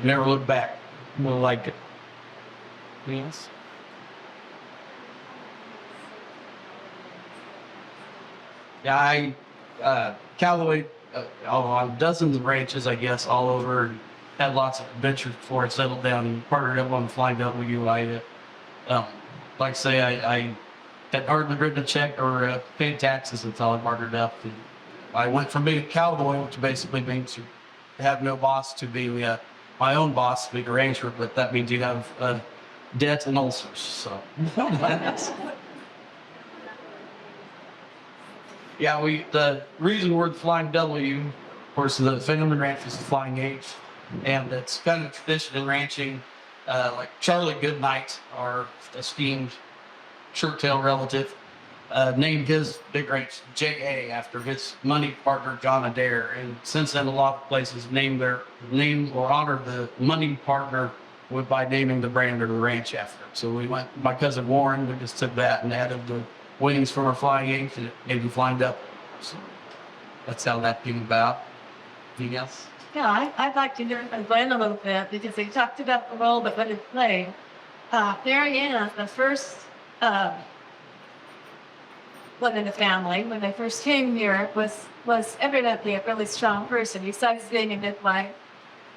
never look back. We liked it. Yes. Yeah, Callaway, on dozens of ranches, I guess, all over, and had lots of adventures before I settled down and partnered up on Flying W. Like I say, I had hardly written a check or paid taxes until I partnered up. And I went from being a cowboy, which basically means you have no boss, to being my own boss, being a ranger, but that means you have debt and ulcers. So. Yeah, the reason we're the Flying W, of course, the family ranch is the Flying H, and it's kind of tradition in ranching. Like Charlie Goodnight, our esteemed shirt-tail relative, named his big ranch J.A. after his money partner John Adair, and since then a lot of places name or honor the money partner by naming the brand or the ranch after him. So we went, my cousin Warren, we just took that and added the wings from our Flying H and maybe Flying Up. So that's how that came about. Anything else? Yeah, I'd like to hear from Glenn a little bit, because he talked about the role that Glenn played. Marianne, the first one in the family, when they first came here, was evidently a really strong person. Besides being a midwife,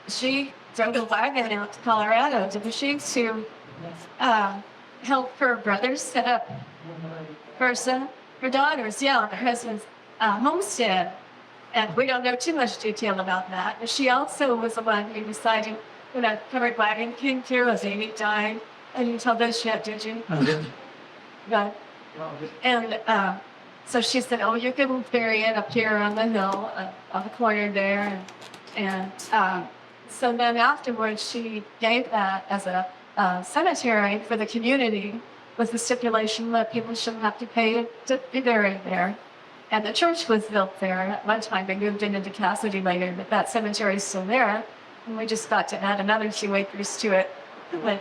she drove a wagon out to Colorado to the sheep to help her brothers set up her daughters, her husband's homestead. And we don't know too much detail about that. And she also was the one who decided when a covered wagon came through, as Amy died. And you told us yet, did you? I did. Right. And so she said, "Oh, you can bury it up here on the hill, on the corner there." And so then afterwards, she gave that as a cemetery for the community, with the stipulation that people shouldn't have to pay to be buried there. And the church was built there. At one time, they moved into Cassidy later, but that cemetery is still there. And we just got to add another 2 acres to it. But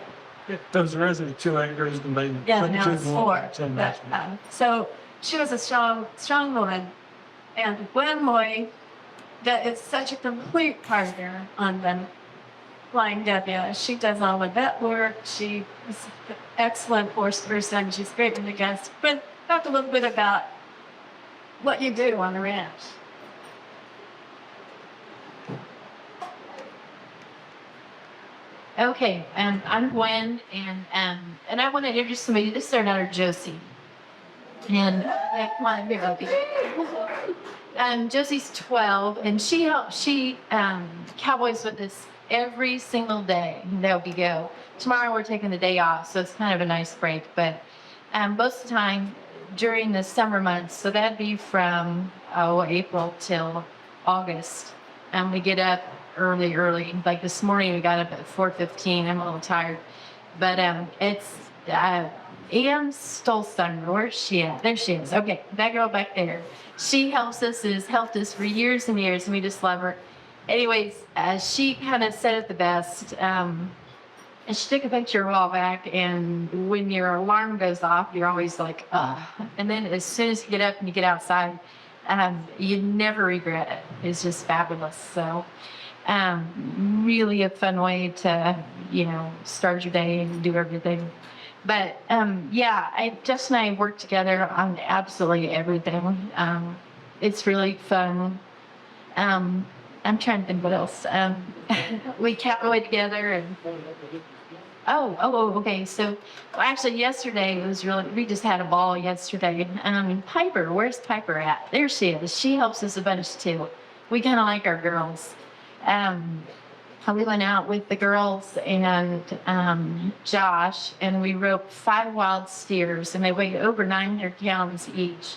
Those originally 2 acres, and they yeah, put now two it's more. 4. Ten But, more. so she was a strong woman. And Gwen Moy, that is such a complete partner on the Flying W. She does all of that work. She is an excellent horse person. She's great with the guests. But talk a little bit about what you do on the ranch. Okay, I'm Gwen, and I want to introduce somebody. This is our daughter Josie, and come on here, Opie. Josie's 12, and she cowboys with us every single day. There we go. Tomorrow we're taking the day off, so it's kind of a nice break. But most of the time during the summer months, so that'd be from April till August, and we get up early. Like this morning, we got up at 4:15. I'm a little tired, but it's Ann Stolstein. Where's she at? There she is. Okay, that girl back there. She helped us for years and years, and we just love her. Anyways, she kind of said it the best. And she took a picture a while back, and when your alarm goes off, you're always like, ugh. And then as soon as you get up and you get outside, you never regret it. It's just fabulous. So, really a fun way to, start your day and do everything. But, Jess and I work together on absolutely everything. It's really fun. I'm trying to think what else. We cowboy together and okay. So actually yesterday it was we just had a ball yesterday. Piper, where's Piper at? There she is. She helps us a bunch too. We kind of like our girls. we went out with the girls and Josh, and we roped 5 wild steers, and they weighed over 900 pounds each.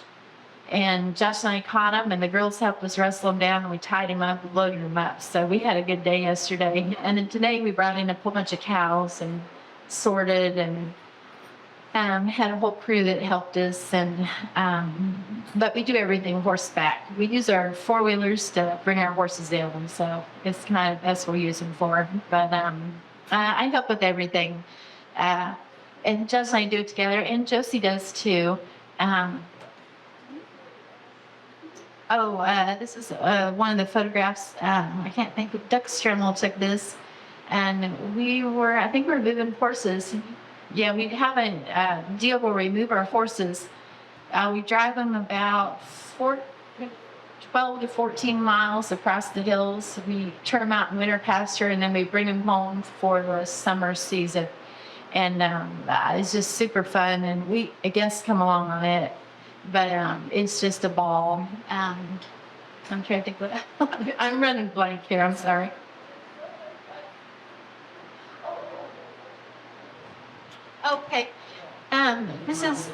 And Josh and I caught them, and the girls helped us wrestle them down, and we tied them up and loaded them up. So we had a good day yesterday. And then today we brought in a whole bunch of cows and sorted, and had a whole crew that helped us. And but we do everything horseback. We use our 4-wheelers to bring our horses in, so it's kind of that's what we use them for. But I help with everything, and Josh and I do it together, and Josie does too. This is one of the photographs. I can't think of Duck Stremmel took this, and I think we were moving horses. Yeah, we have a deal where we move our horses. We drive them about 12 to 14 miles across the hills. We turn them out in winter pasture, and then we bring them home for the summer season. And it's just super fun, and guests come along on it. But it's just a ball. I'm trying to think what I'm running blank here. I'm sorry. Okay. This is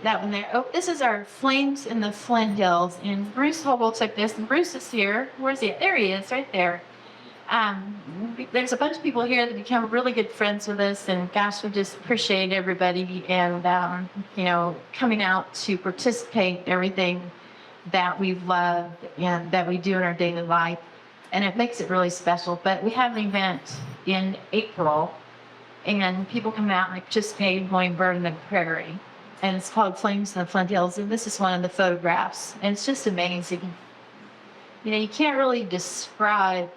that one there. Oh, this is our flames in the Flint Hills. And Bruce Hobel took this. And Bruce is here. Where's he? There he is, right there. There's a bunch of people here that become really good friends with us, and gosh, we just appreciate everybody and coming out to participate in everything that we love and that we do in our daily life, and it makes it really special. But we have an event in April, and people come out and participate in going burn in the Prairie, and it's called Flames in the Flint Hills, and this is one of the photographs, and it's just amazing. You can't really describe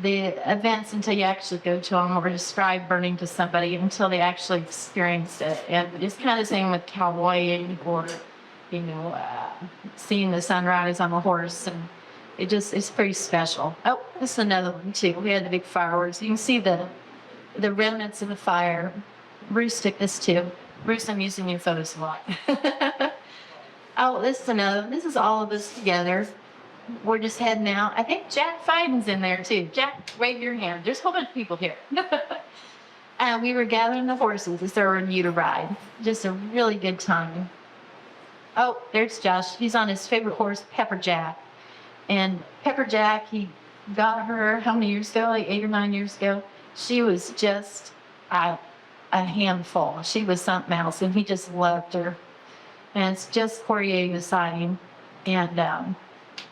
the events until you actually go to them, or describe burning to somebody until they actually experience it. And it's kind of the same with cowboying, or seeing the sunrise on a horse, and it's pretty special. Oh, this is another one too. We had the big fireworks. You can see the remnants of the fire. Bruce took this too. Bruce, I'm using your photos a lot. Oh, this is another. This is all of us together. We're just heading out. I think Jack Fiden's in there too. Jack, wave your hand. There's a whole bunch of people here. We were gathering the horses as they were new to ride. Just a really good time. Oh, there's Josh. He's on his favorite horse, Pepper Jack. And Pepper Jack, he got her how many years ago? Like 8 or 9 years ago. She was just a handful. She was something else, and he just loved her. And it's just Poirier beside him. And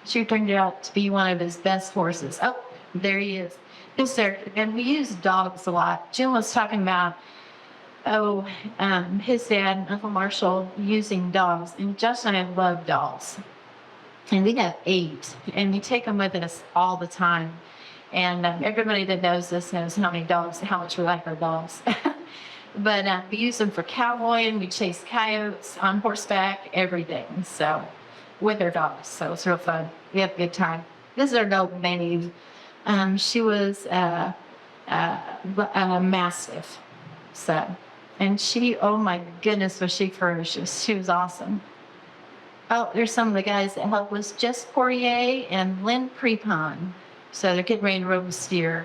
she turned out to be one of his best horses. Oh, there he is. And we use dogs a lot. Jim was talking about, his dad, Uncle Marshall, using dogs. And Josh and I love dogs. And we have 8. And we take them with us all the time. And everybody that knows us knows how much we like our dogs. But we use them for cowboying. We chase coyotes on horseback, everything. So, with our dogs. So it's real fun. We have a good time. This is our dog, Maeve. She was a mastiff. So, and she, oh my goodness, was she ferocious. She was awesome. Oh, there's some of the guys that helped us. Jess Poirier and Lynn Prepon. So they're getting ready to rope a steer.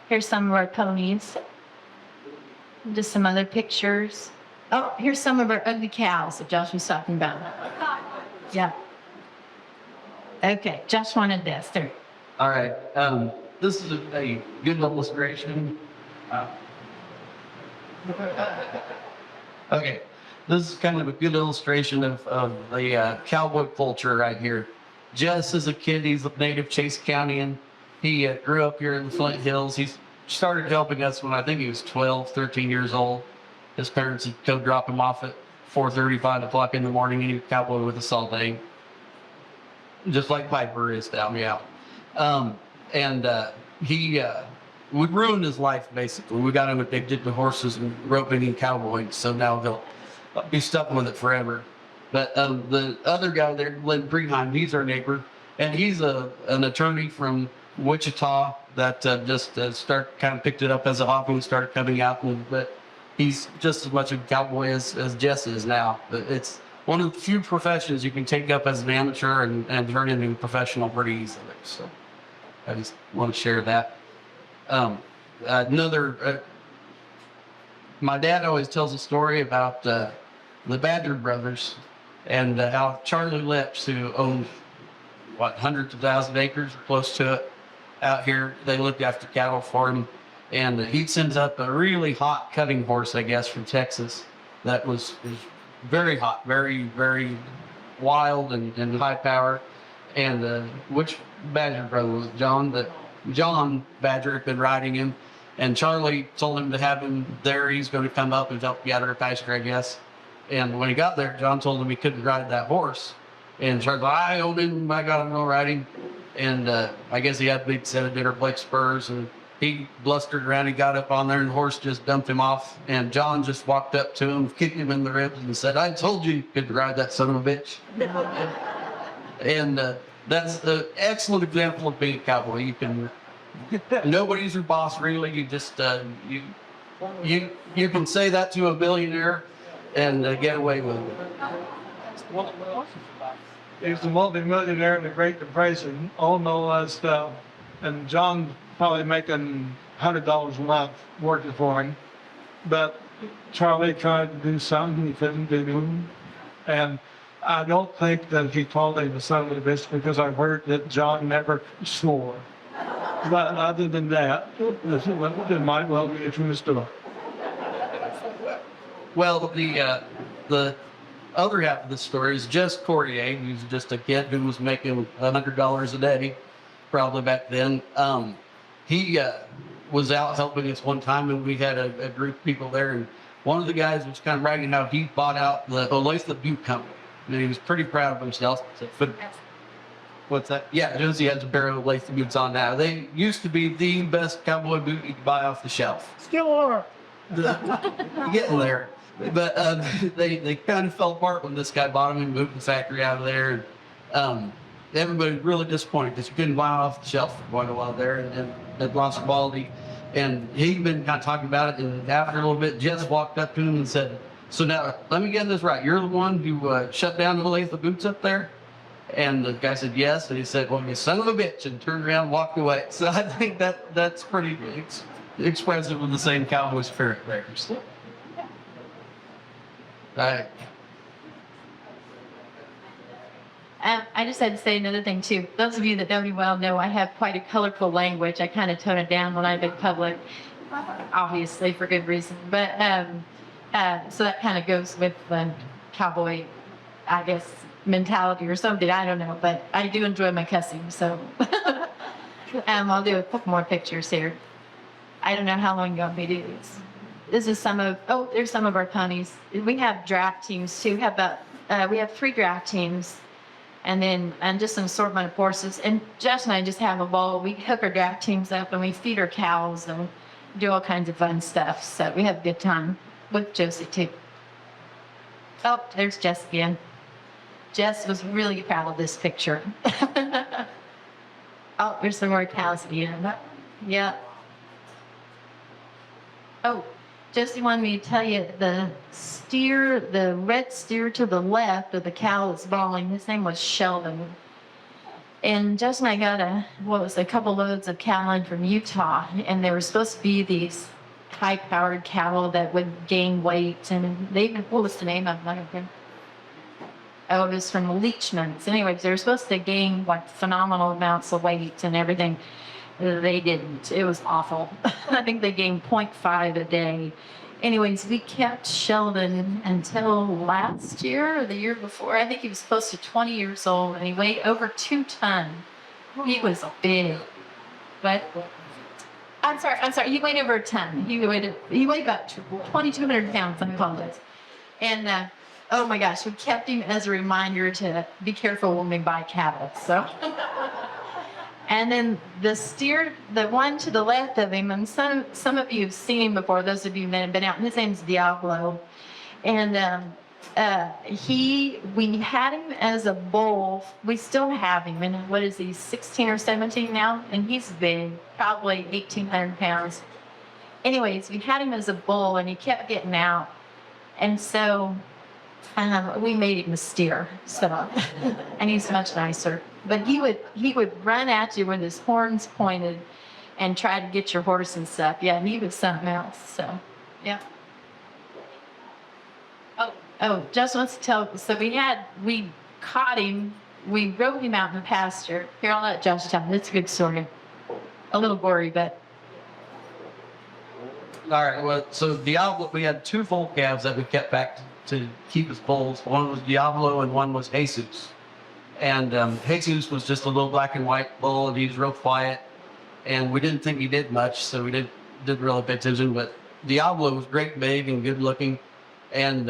Here's some of our ponies. Just some other pictures. Oh, here's some of our ugly cows that Josh was talking about. Yeah. Okay, Josh wanted this. There. All right. This is a good illustration. Okay. This is kind of a good illustration of the cowboy culture right here. Jess is a kid. He's a native Chase County, he grew up here in the Flint Hills. He started helping us when I think he was 12, 13 years old. His parents would go drop him off at 4:30, 5 o'clock in the morning. He would cowboy with us all day, just like Piper is down me out. He would ruin his life, basically. We got him addicted to horses and roping and cowboying, so now he'll be stuck with it forever. But the other guy there, Lynn Preheim, he's our neighbor, and he's an attorney from Wichita that just kind of picked it up as a hobby and started coming out. But he's just as much a cowboy as Jess is now. But it's one of the few professions you can take up as an amateur and turn into a professional pretty easily. So I just want to share that. Another, my dad always tells a story about the Badger brothers and how Charlie Lips, who owned hundreds of thousands of acres or close to it out here, they looked after cattle for him, and he sends up a really hot cutting horse, I guess, from Texas that was very hot, very wild and high power. And which Badger brother was it? John Badger had been riding him, and Charlie told him to have him there. He's going to come up and help gather a pasture, I guess. And when he got there, John told him he couldn't ride that horse. And Charlie, I own him, I got him no riding. And I guess he had a big set of dinner plate spurs, and he blustered around. He got up on there, and the horse just dumped him off. And John just walked up to him, kicked him in the ribs, and said, "I told you you couldn't ride that son of a bitch." And that's an excellent example of being a cowboy. You can, nobody's your boss really. You just you can say that to a billionaire and get away with it. He's a multi-millionaire in the Great Depression, all know that stuff. And John probably making $100 a month working for him. But Charlie tried to do something he couldn't do. And I don't think that he called him the son of a bitch, because I've heard that John never swore. But other than that, it might well be a true story. Well, the other half of the story is Jess Courier, who's just a kid who was making $100 a day, probably back then. He was out helping us one time, and we had a group of people there, and one of the guys was kind of bragging how he bought out the Olathe Butte Company, and he was pretty proud of himself. But what's that? Yeah, Josie has a pair of Olathe boots on now. They used to be the best cowboy boot you could buy off the shelf. Still are. Getting there. But they kind of fell apart when this guy bought them and moved the factory out of there. And everybody was really disappointed because you couldn't buy them off the shelf for quite a while there, and had lost quality. And he'd been kind of talking about it, and after a little bit, Jess walked up to him and said, "So now, let me get this right. You're the one who shut down the Olathe boots up there?" And the guy said, "Yes." And he said, "Well, you son of a bitch," and turned around and walked away. So I think that's pretty expressive of the same cowboy spirit there. Right. I just had to say another thing too. Those of you that know me well know I have quite a colorful language. I kind of tone it down when I'm in public, obviously for good reason. But so that kind of goes with the cowboy, I guess, mentality or something. I don't know, but I do enjoy my cussing. So I'll do a couple more pictures here. I don't know how long you want me to do these. This is there's some of our ponies. We have draft teams too. We have 3 draft teams, and just an assortment of horses. And Josh and I just have a ball. We hook our draft teams up and we feed our cows and do all kinds of fun stuff. So we have a good time with Josie too. Oh, there's Jess again. Jess was really proud of this picture. Oh, there's some more cows again. Yeah. Oh, Josie wanted me to tell you the red steer to the left of the cow that's bawling, his name was Sheldon. And Josie and I got a couple loads of cattle in from Utah, and they were supposed to be these high-powered cattle that would gain weight, and what was the name of them? Oh, it was from Leachman's. Anyways, they were supposed to gain like phenomenal amounts of weight and everything. They didn't. It was awful. I think they gained 0.5 a day. Anyways, we kept Sheldon until last year or the year before. I think he was close to 20 years old, and he weighed over 2 tons. He was big. But I'm sorry. He weighed over a ton. He weighed about 2,200 pounds, I call it. And oh my gosh, we kept him as a reminder to be careful when we buy cattle. So. And then the steer, the one to the left of him, and some of you have seen him before, those of you that have been out, his name's Diablo. And we had him as a bull. We still have him, and what is he, 16 or 17 now? And he's big, probably 1,800 pounds. Anyways, we had him as a bull, and he kept getting out. And so we made him a steer, so, and he's much nicer. But he would run at you with his horns pointed and try to get your horse and stuff. Yeah, he was something else. So, yeah. Oh, just wants to tell. So we caught him. We rode him out in the pasture. Here, I'll let Josh tell. It's a good story. A little gory, but. All right. Well, so Diablo, we had two foal calves that we kept back to keep as foals. One was Diablo and one was Jesus. And Jesus was just a little black and white bull, and he was real quiet. And we didn't think he did much, so we didn't really pay attention. But Diablo was great, big, and good looking. And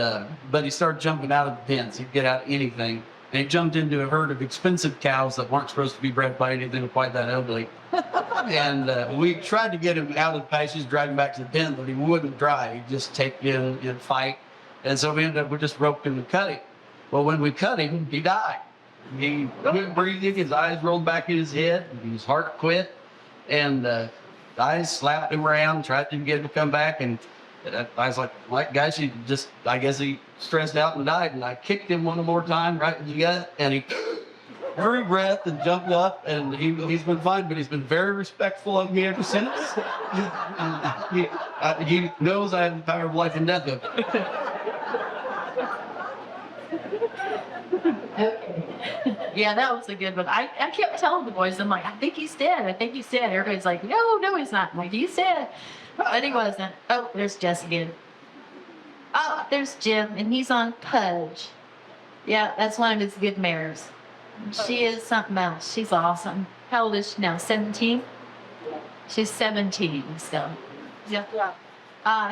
but he started jumping out of the pens. He'd get out of anything. And he jumped into a herd of expensive cows that weren't supposed to be bred by anything quite that ugly. And we tried to get him out of the pasture, drive him back to the pen, but he wouldn't drive. He'd just take in and fight. And so we ended up, we just roped him and cut him. Well, when we cut him, he died. He quit breathing, his eyes rolled back in his head, his heart quit. And I slapped him around, tried to get him to come back. And I was like, guys, I guess he stressed out and died. And I kicked him one more time right in the gut. And he drew breath and jumped up. And he's been fine, but he's been very respectful of me ever since. He knows I have the power of life and death of him. Okay. Yeah, that was a good one. I kept telling the boys, I'm like, I think he's dead. I think he's dead. Everybody's like, no, he's not. I'm like, he's dead. But he wasn't. Oh, there's Jess again. Oh, there's Jim, and he's on Pudge. Yeah, that's one of his good mares. She is something else. She's awesome. How old is she now? 17? She's 17, so. Yeah.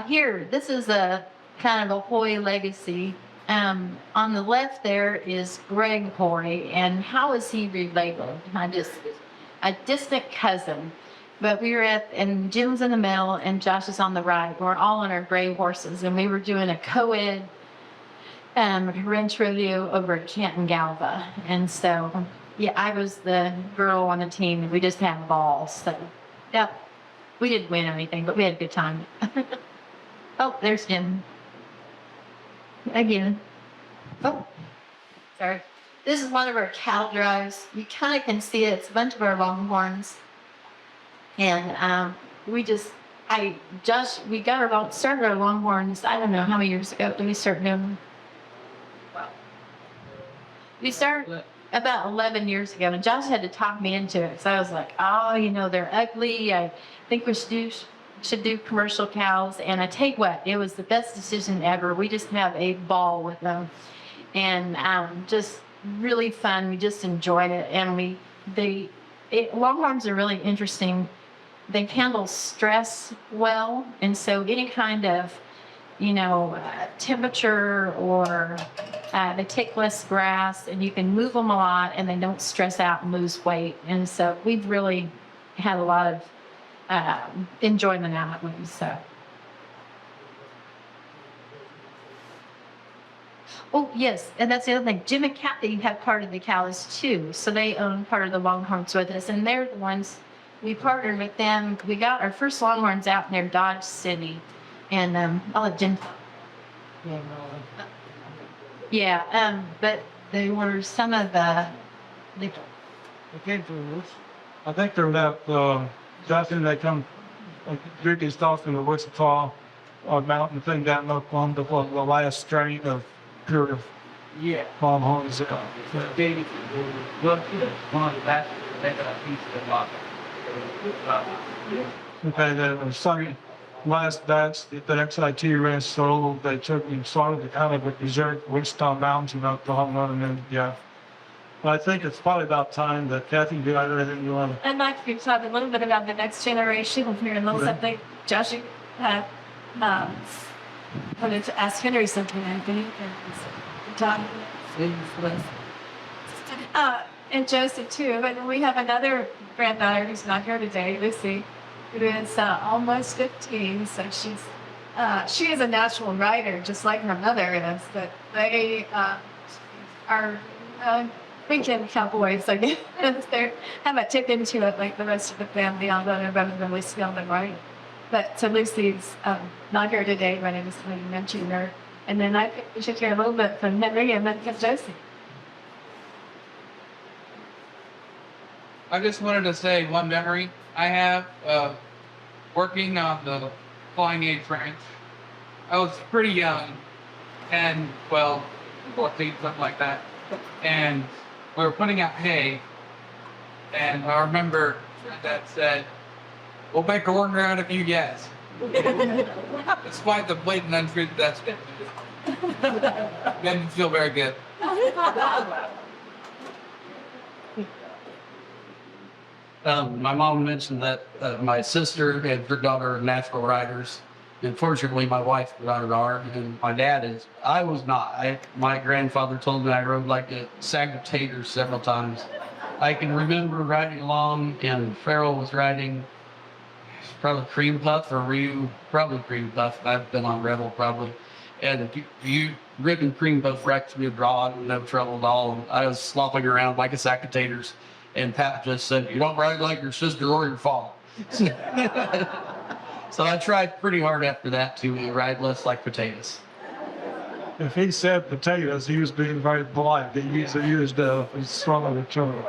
Here, this is a kind of a Hoy legacy. On the left there is Greg Hoy, and how is he related? A distant cousin. But we were and Jim's in the middle, and Josh is on the right. We're all on our gray horses, and we were doing a co-ed ranch rodeo over at Canton Galva. And so, yeah, I was the girl on the team, and we just had a ball. So, yeah, we didn't win anything, but we had a good time. Oh, there's Jim. Again. Oh, sorry. This is one of our cattle drives. You kind of can see it. It's a bunch of our longhorns. And we got started our longhorns, I don't know how many years ago did we start doing? Well, we started about 11 years ago, and Josh had to talk me into it. So I was like, oh, they're ugly. I think we should do commercial cows. And I tell you what, it was the best decision ever. We just have a ball with them, and just really fun. We just enjoyed it. And longhorns are really interesting. They handle stress well, and so any kind of temperature, or they take less grass, and you can move them a lot, and they don't stress out and lose weight. And so we've really had a lot of enjoyment out of them. So, oh yes, and that's the other thing. Jim and Kathy have part of the cows too, so they own part of the longhorns with us, and they're the ones we partnered with them. We got our first longhorns out near Dodge City, and I'll let Jim. Yeah, but they were some of the. They came from this. I think they're that Justin. They come drink his stuff from the Wichita mountain thing down in Oklahoma. The last strain of pure longhorns. Baby, look, one of the best. They got a piece of the box. Okay, the second last batch that XIT ran sold, they took and started the kind of a desert Wichita Mountains in Oklahoma, and then, yeah. But I think it's probably about time that Kathy do everything you want. I'd like to talk a little bit about the next generation. If you're a little something, Josh, you have wanted to ask Henry something, I think, and talk. And Joseph too. And we have another granddaughter who's not here today, Lucy, who is almost 15. So she is a natural writer, just like her mother is. But they are weekend cowboys, I guess. They haven't tipped into it like the rest of the family, although they're better than Lucy on the right. But so Lucy's not here today. My name is Lynn, you mentioned her. And then I think we should hear a little bit from Henry and then from Josie. I just wanted to say one memory I have working on the flying age ranch. I was pretty young, 10, 12, 14, something like that. And we were putting out hay. And I remember my dad said, "We'll make a workaround if you guess." Despite the blatant untruth, that's it. Didn't feel very good. My mom mentioned that my sister and her daughter are natural riders. Unfortunately, my wife and daughter are, and my dad is. I was not. My grandfather told me I rode like a sack of taters several times. I can remember riding along, and Farrell was riding probably Cream Puff or Ryu, probably Cream Puff. I've been on Rebel probably. And you ripping Cream Puff wrecked me abroad, no trouble at all. I was slopping around like a sack of taters. And Pat just said, "You don't ride like your sister or your father." So I tried pretty hard after that to ride less like potatoes. If he said potatoes, he was being very polite. He used a stronger term.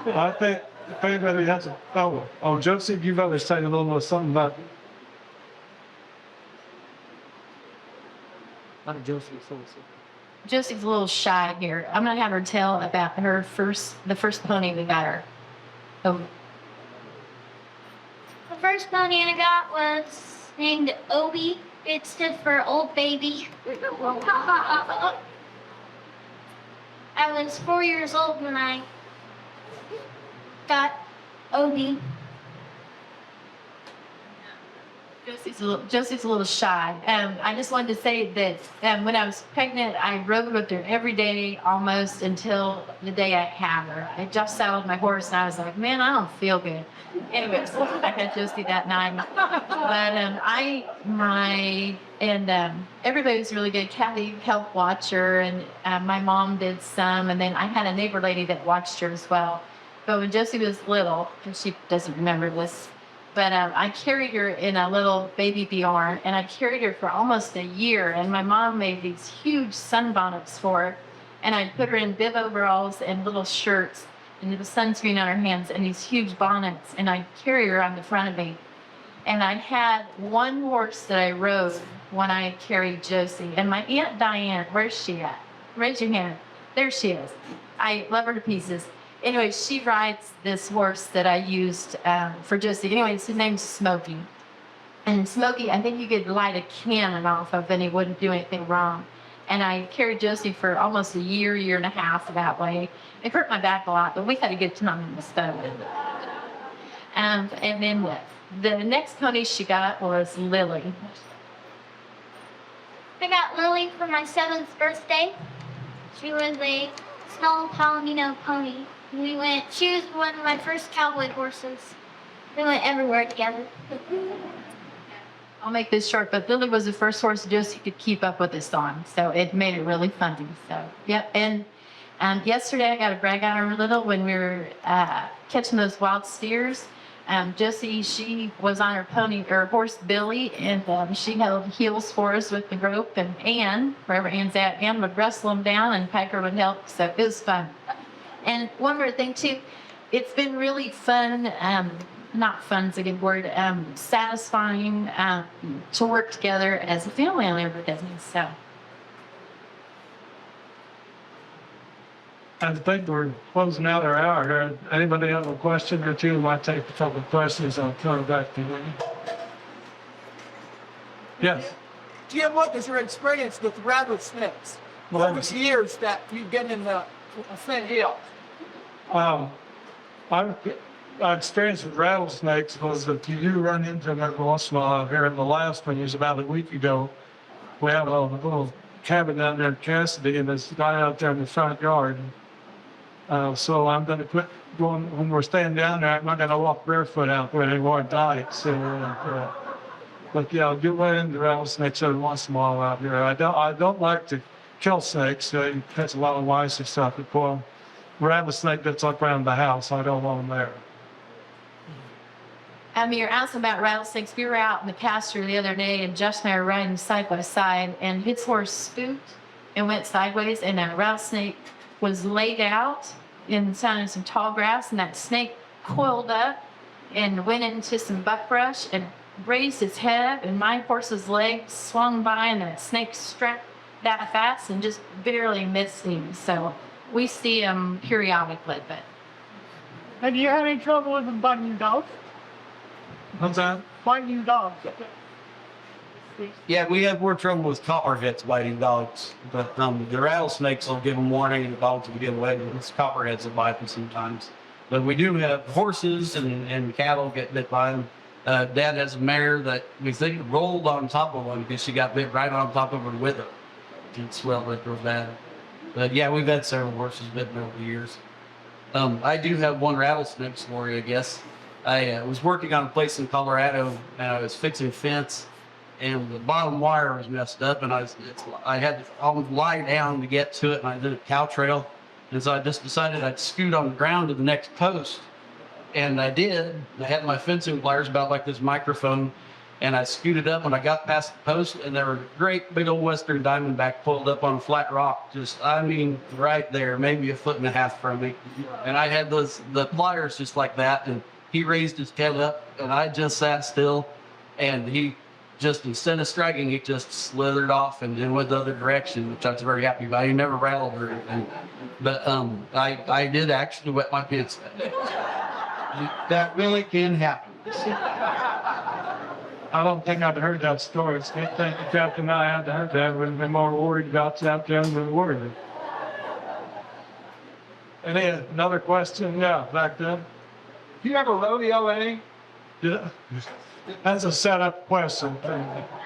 I think if anybody has a, Joseph, you've always said a little bit something about Josie's a little shy here. I'm gonna have her tell about the first pony we got her. Oh, The first pony I got was named Obi. It stood for old baby. I was 4 years old when I got Obi. Josie's a little shy. I just wanted to say that when I was pregnant, I rode with her every day almost until the day I had her. I just saddled my horse and I was like, man, I don't feel good. Anyways, I had Josie that night. But everybody was really good. Kathy helped watch her, and my mom did some, and then I had a neighbor lady that watched her as well. But when Josie was little, and she doesn't remember this, but I carried her in a little baby Bjorn, and I carried her for almost a year. And my mom made these huge sunbonnets for her, and I put her in bib overalls and little shirts, and the sunscreen on her hands, and these huge bonnets, and I'd carry her on the front of me. And I had one horse that I rode when I carried Josie, and my Aunt Diane, where's she at? Raise your hand. There she is. I love her to pieces. Anyway, she rides this horse that I used for Josie. Anyways, his name's Smokey. And Smokey, I think you could light a cannon off of and he wouldn't do anything wrong. And I carried Josie for almost a year and a half that way. It hurt my back a lot, but we had a good time in the stuff. And then the next pony she got was Lily. I got Lily for my 7th birthday. She was a small Palomino pony. She was one of my first cowboy horses. We went everywhere together. I'll make this short, but Lily was the first horse Josie could keep up with this on. So it made it really funny. So, yep. And yesterday I got a brag on her a little when we were catching those wild steers. Josie, she was on her pony, or horse Billy, and she held heels for us with the rope. And Ann, wherever Ann's at, Ann would wrestle them down and Piker would help. So it was fun. And one more thing too, it's been really fun, not fun's a good word, satisfying to work together as a family on everything. So. I think we're closing out our hour here. Anybody have a question or two? Might take a couple of questions. I'll come back to you. Yes. Jim, what was your experience with rattlesnakes? What was years that you've been in the Flint Hills? My experience with rattlesnakes was that you do run into them every once in a while. Here in the last one, it was about a week ago. We have a little cabin down there in Cassidy, and there's a guy out there in the front yard. So I'm going to quit going, when we're staying down there, I'm not going to walk barefoot out there anymore and die. So, but yeah, I'll do run into rattlesnakes every once in a while out here. I don't like to kill snakes. They catch a lot of lice and stuff. But rattlesnake that's up around the house, I don't want them there. You're asking about rattlesnakes. We were out in the pasture the other day, and Josh and I were riding side by side, and his horse spooked and went sideways, and a rattlesnake was laid out and sounded some tall grass, and that snake coiled up and went into some buckbrush and raised his head, and my horse's leg swung by, and the snake struck that fast and just barely missed him. So we see him periodically, but Have you had any trouble with them biting your dogs? What's that? Biting your dogs? Yeah, we have more trouble with copperheads biting dogs, but the rattlesnakes will give them warning, and the dogs will get away. It's copperheads that bite them sometimes. But we do have horses and cattle get bit by them. Dad has a mare that we think rolled on top of one because she got bit right on top of her with it. It swelled it real bad. But yeah, we've had several horses bitten over the years. I do have one rattlesnake story, I guess. I was working on a place in Colorado, and I was fixing a fence, and the bottom wire was messed up, and I had to lie down to get to it, and I did a cow trail, and so I just decided I'd scoot on the ground to the next post, and I did. I had my fencing pliers about like this microphone, and I scooted up when I got past the post, and there were great big old western diamondback pulled up on a flat rock, right there, maybe 1.5 foot from me, and I had the pliers just like that, and he raised his head up, and I just sat still, and he just, instead of striking, he just slithered off and went the other direction, which I was very happy about. He never rattled or anything. But I did actually wet my pants. That really can happen. I don't think I'd heard that story. It's a good thing the captain and I had heard that. We'd been more worried about that than we were worried. Another question? Yeah, back then. Do you have a rodeo, Eddie? Yeah. That's a setup question.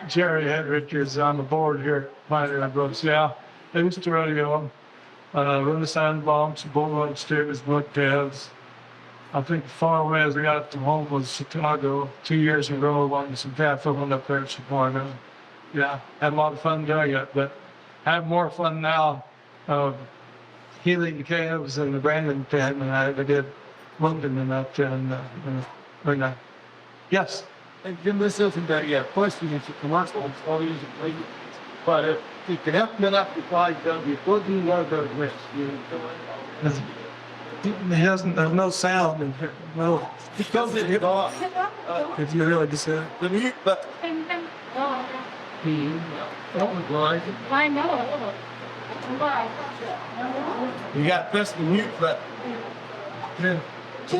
Jerry Hedrick is on the board here at Pioneer Bluffs. Yeah, they used to rodeo, run the sand bombs, bull steers, blood calves. I think as far away as we got from home was Chicago 2 years ago. Won some calf filling up there in Chicago. Yeah, had a lot of fun doing it, but have more fun now healing calves and the branding pen than I ever did London and that. Right now. Yes. And Jim, this isn't a question, it's a commercial, it's all used to play. But if you can help me up, you probably don't be looking at those risks. There's no sound in here. No. Because it's off. If you really just said. The mute, but. I know. You got to press the mute button. That's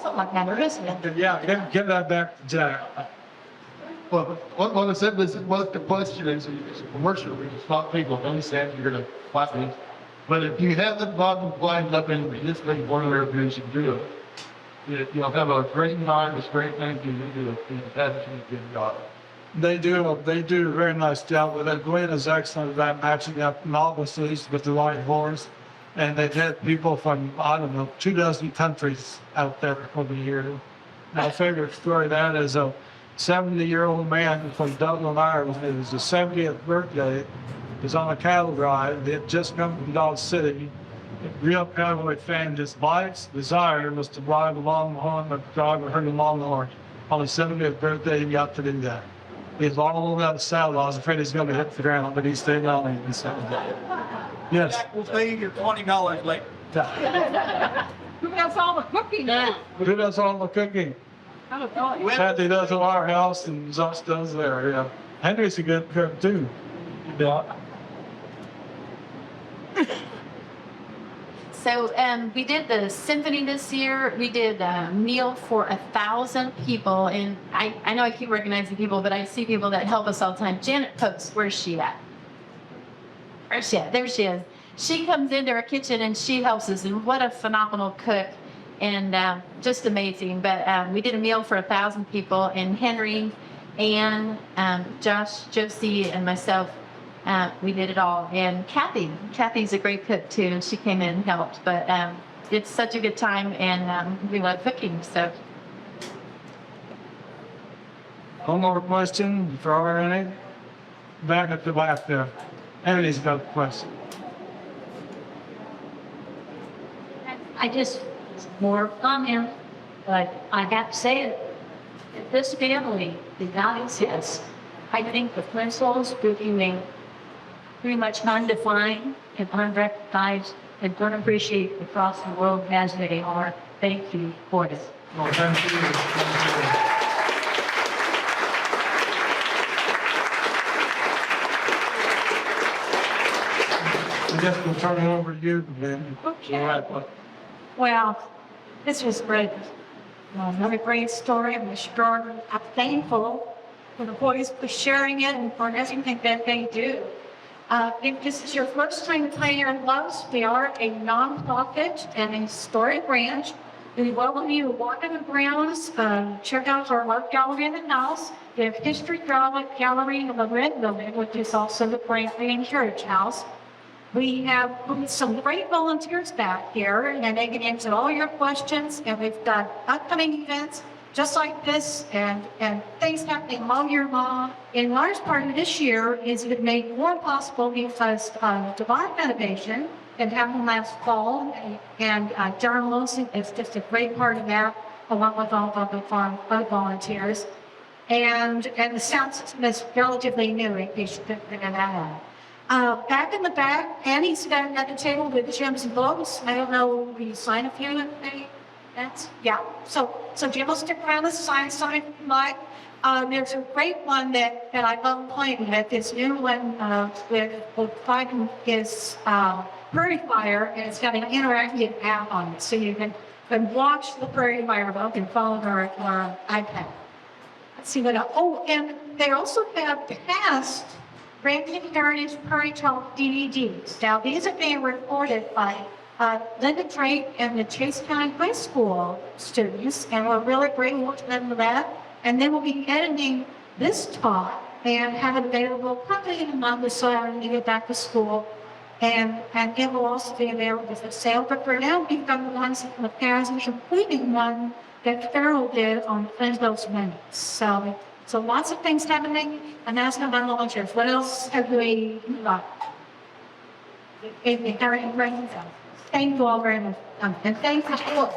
what my camera is. Yeah, give that back to Jack. Well, what I said was, what the question is, it's a commercial, it's not people understand you're gonna clap it. But if you have the bottom lined up in this big one of their views, you do it. You'll have a great time, it's great thing to do, that's a good job. They do a very nice job with it. Glenn is excellent about matching up novices with the right horse. And they've had people from, 24 countries out there for the year. My favorite story of that is a 70-year-old man from Dublin, Ireland. It was his 70th birthday. He was on a cattle drive. They had just come from Dodge City. A real cowboy fan, his life's desire was to ride a longhorn, but the driver heard a longhorn. On his 70th birthday, he got to do that. He was all over the saddle. I was afraid he was going to hit the ground, but he stayed on it. Yes. Jack will pay you $20 later. Who does all the cooking now? Who does all the cooking? Kathy does at our house and Josh does there, yeah. Henry's a good cook too. Yeah. So we did the symphony this year. We did a meal for 1,000 people, and I know I keep recognizing people, but I see people that help us all the time. Janet Post, where's she at? Where's she at? There she is. She comes into our kitchen and she helps us, and what a phenomenal cook, and just amazing. But we did a meal for 1,000 people, and Henry, Ann, Josh, Josie, and myself. We did it all. And Kathy's a great cook too, and she came in and helped. But it's such a good time, and we love cooking. So, One more question for RNA. Back at the back there. Emily's got a question. I just, more comment, but I have to say it. This family, the values is, I think the principles becoming pretty much undefined and unrecognized and don't appreciate across the world as they are. Thank you for this. Well, thank you. Thank you. I guess we'll turn it over to you then. Okay. Well, this was great. Another great story. I'm sure I'm thankful for the boys for sharing it and for everything that they do. If this is your first time at Pioneer Bluffs, we are a nonprofit and a historic branch. We welcome you to walk in the grounds, check out our art gallery in the house. We have history gallery in the red building, which is also the Prairie and Heritage House. We have some great volunteers back here, and they can answer all your questions. And we've got upcoming events just like this, and things happening all year long. In large part of this year is it made more possible because of divine renovation that happened last fall, and John Wilson is just a great part of that, along with all of the farm volunteers. And the sound system is relatively new, in case you didn't figure that out. Back in the back, Annie's down at the table with Jim's books. I don't know, will you sign a few of them? Yeah. So Jim will stick around with sign if you like. There's a great one that I love playing with. This new one with fighting is Prairie Fire, and it's got an interactive app on it, so you can watch the Prairie Fire book and follow her iPad. Let's see what else. Oh, and they also have past Rankin Heritage Prairie Talk DVDs. Now, these are being recorded by Linda Drake and the Chase County High School students, and we're really grateful to them for that. And they will be editing this talk and have it available probably in a month or so when they get back to school. And it will also be available for sale. But for now, we've got the ones in the past, including one that Farrell did on Flint's minutes. So lots of things happening, and that's not my volunteers. What else have we got? Thank you all very much. And thank you all.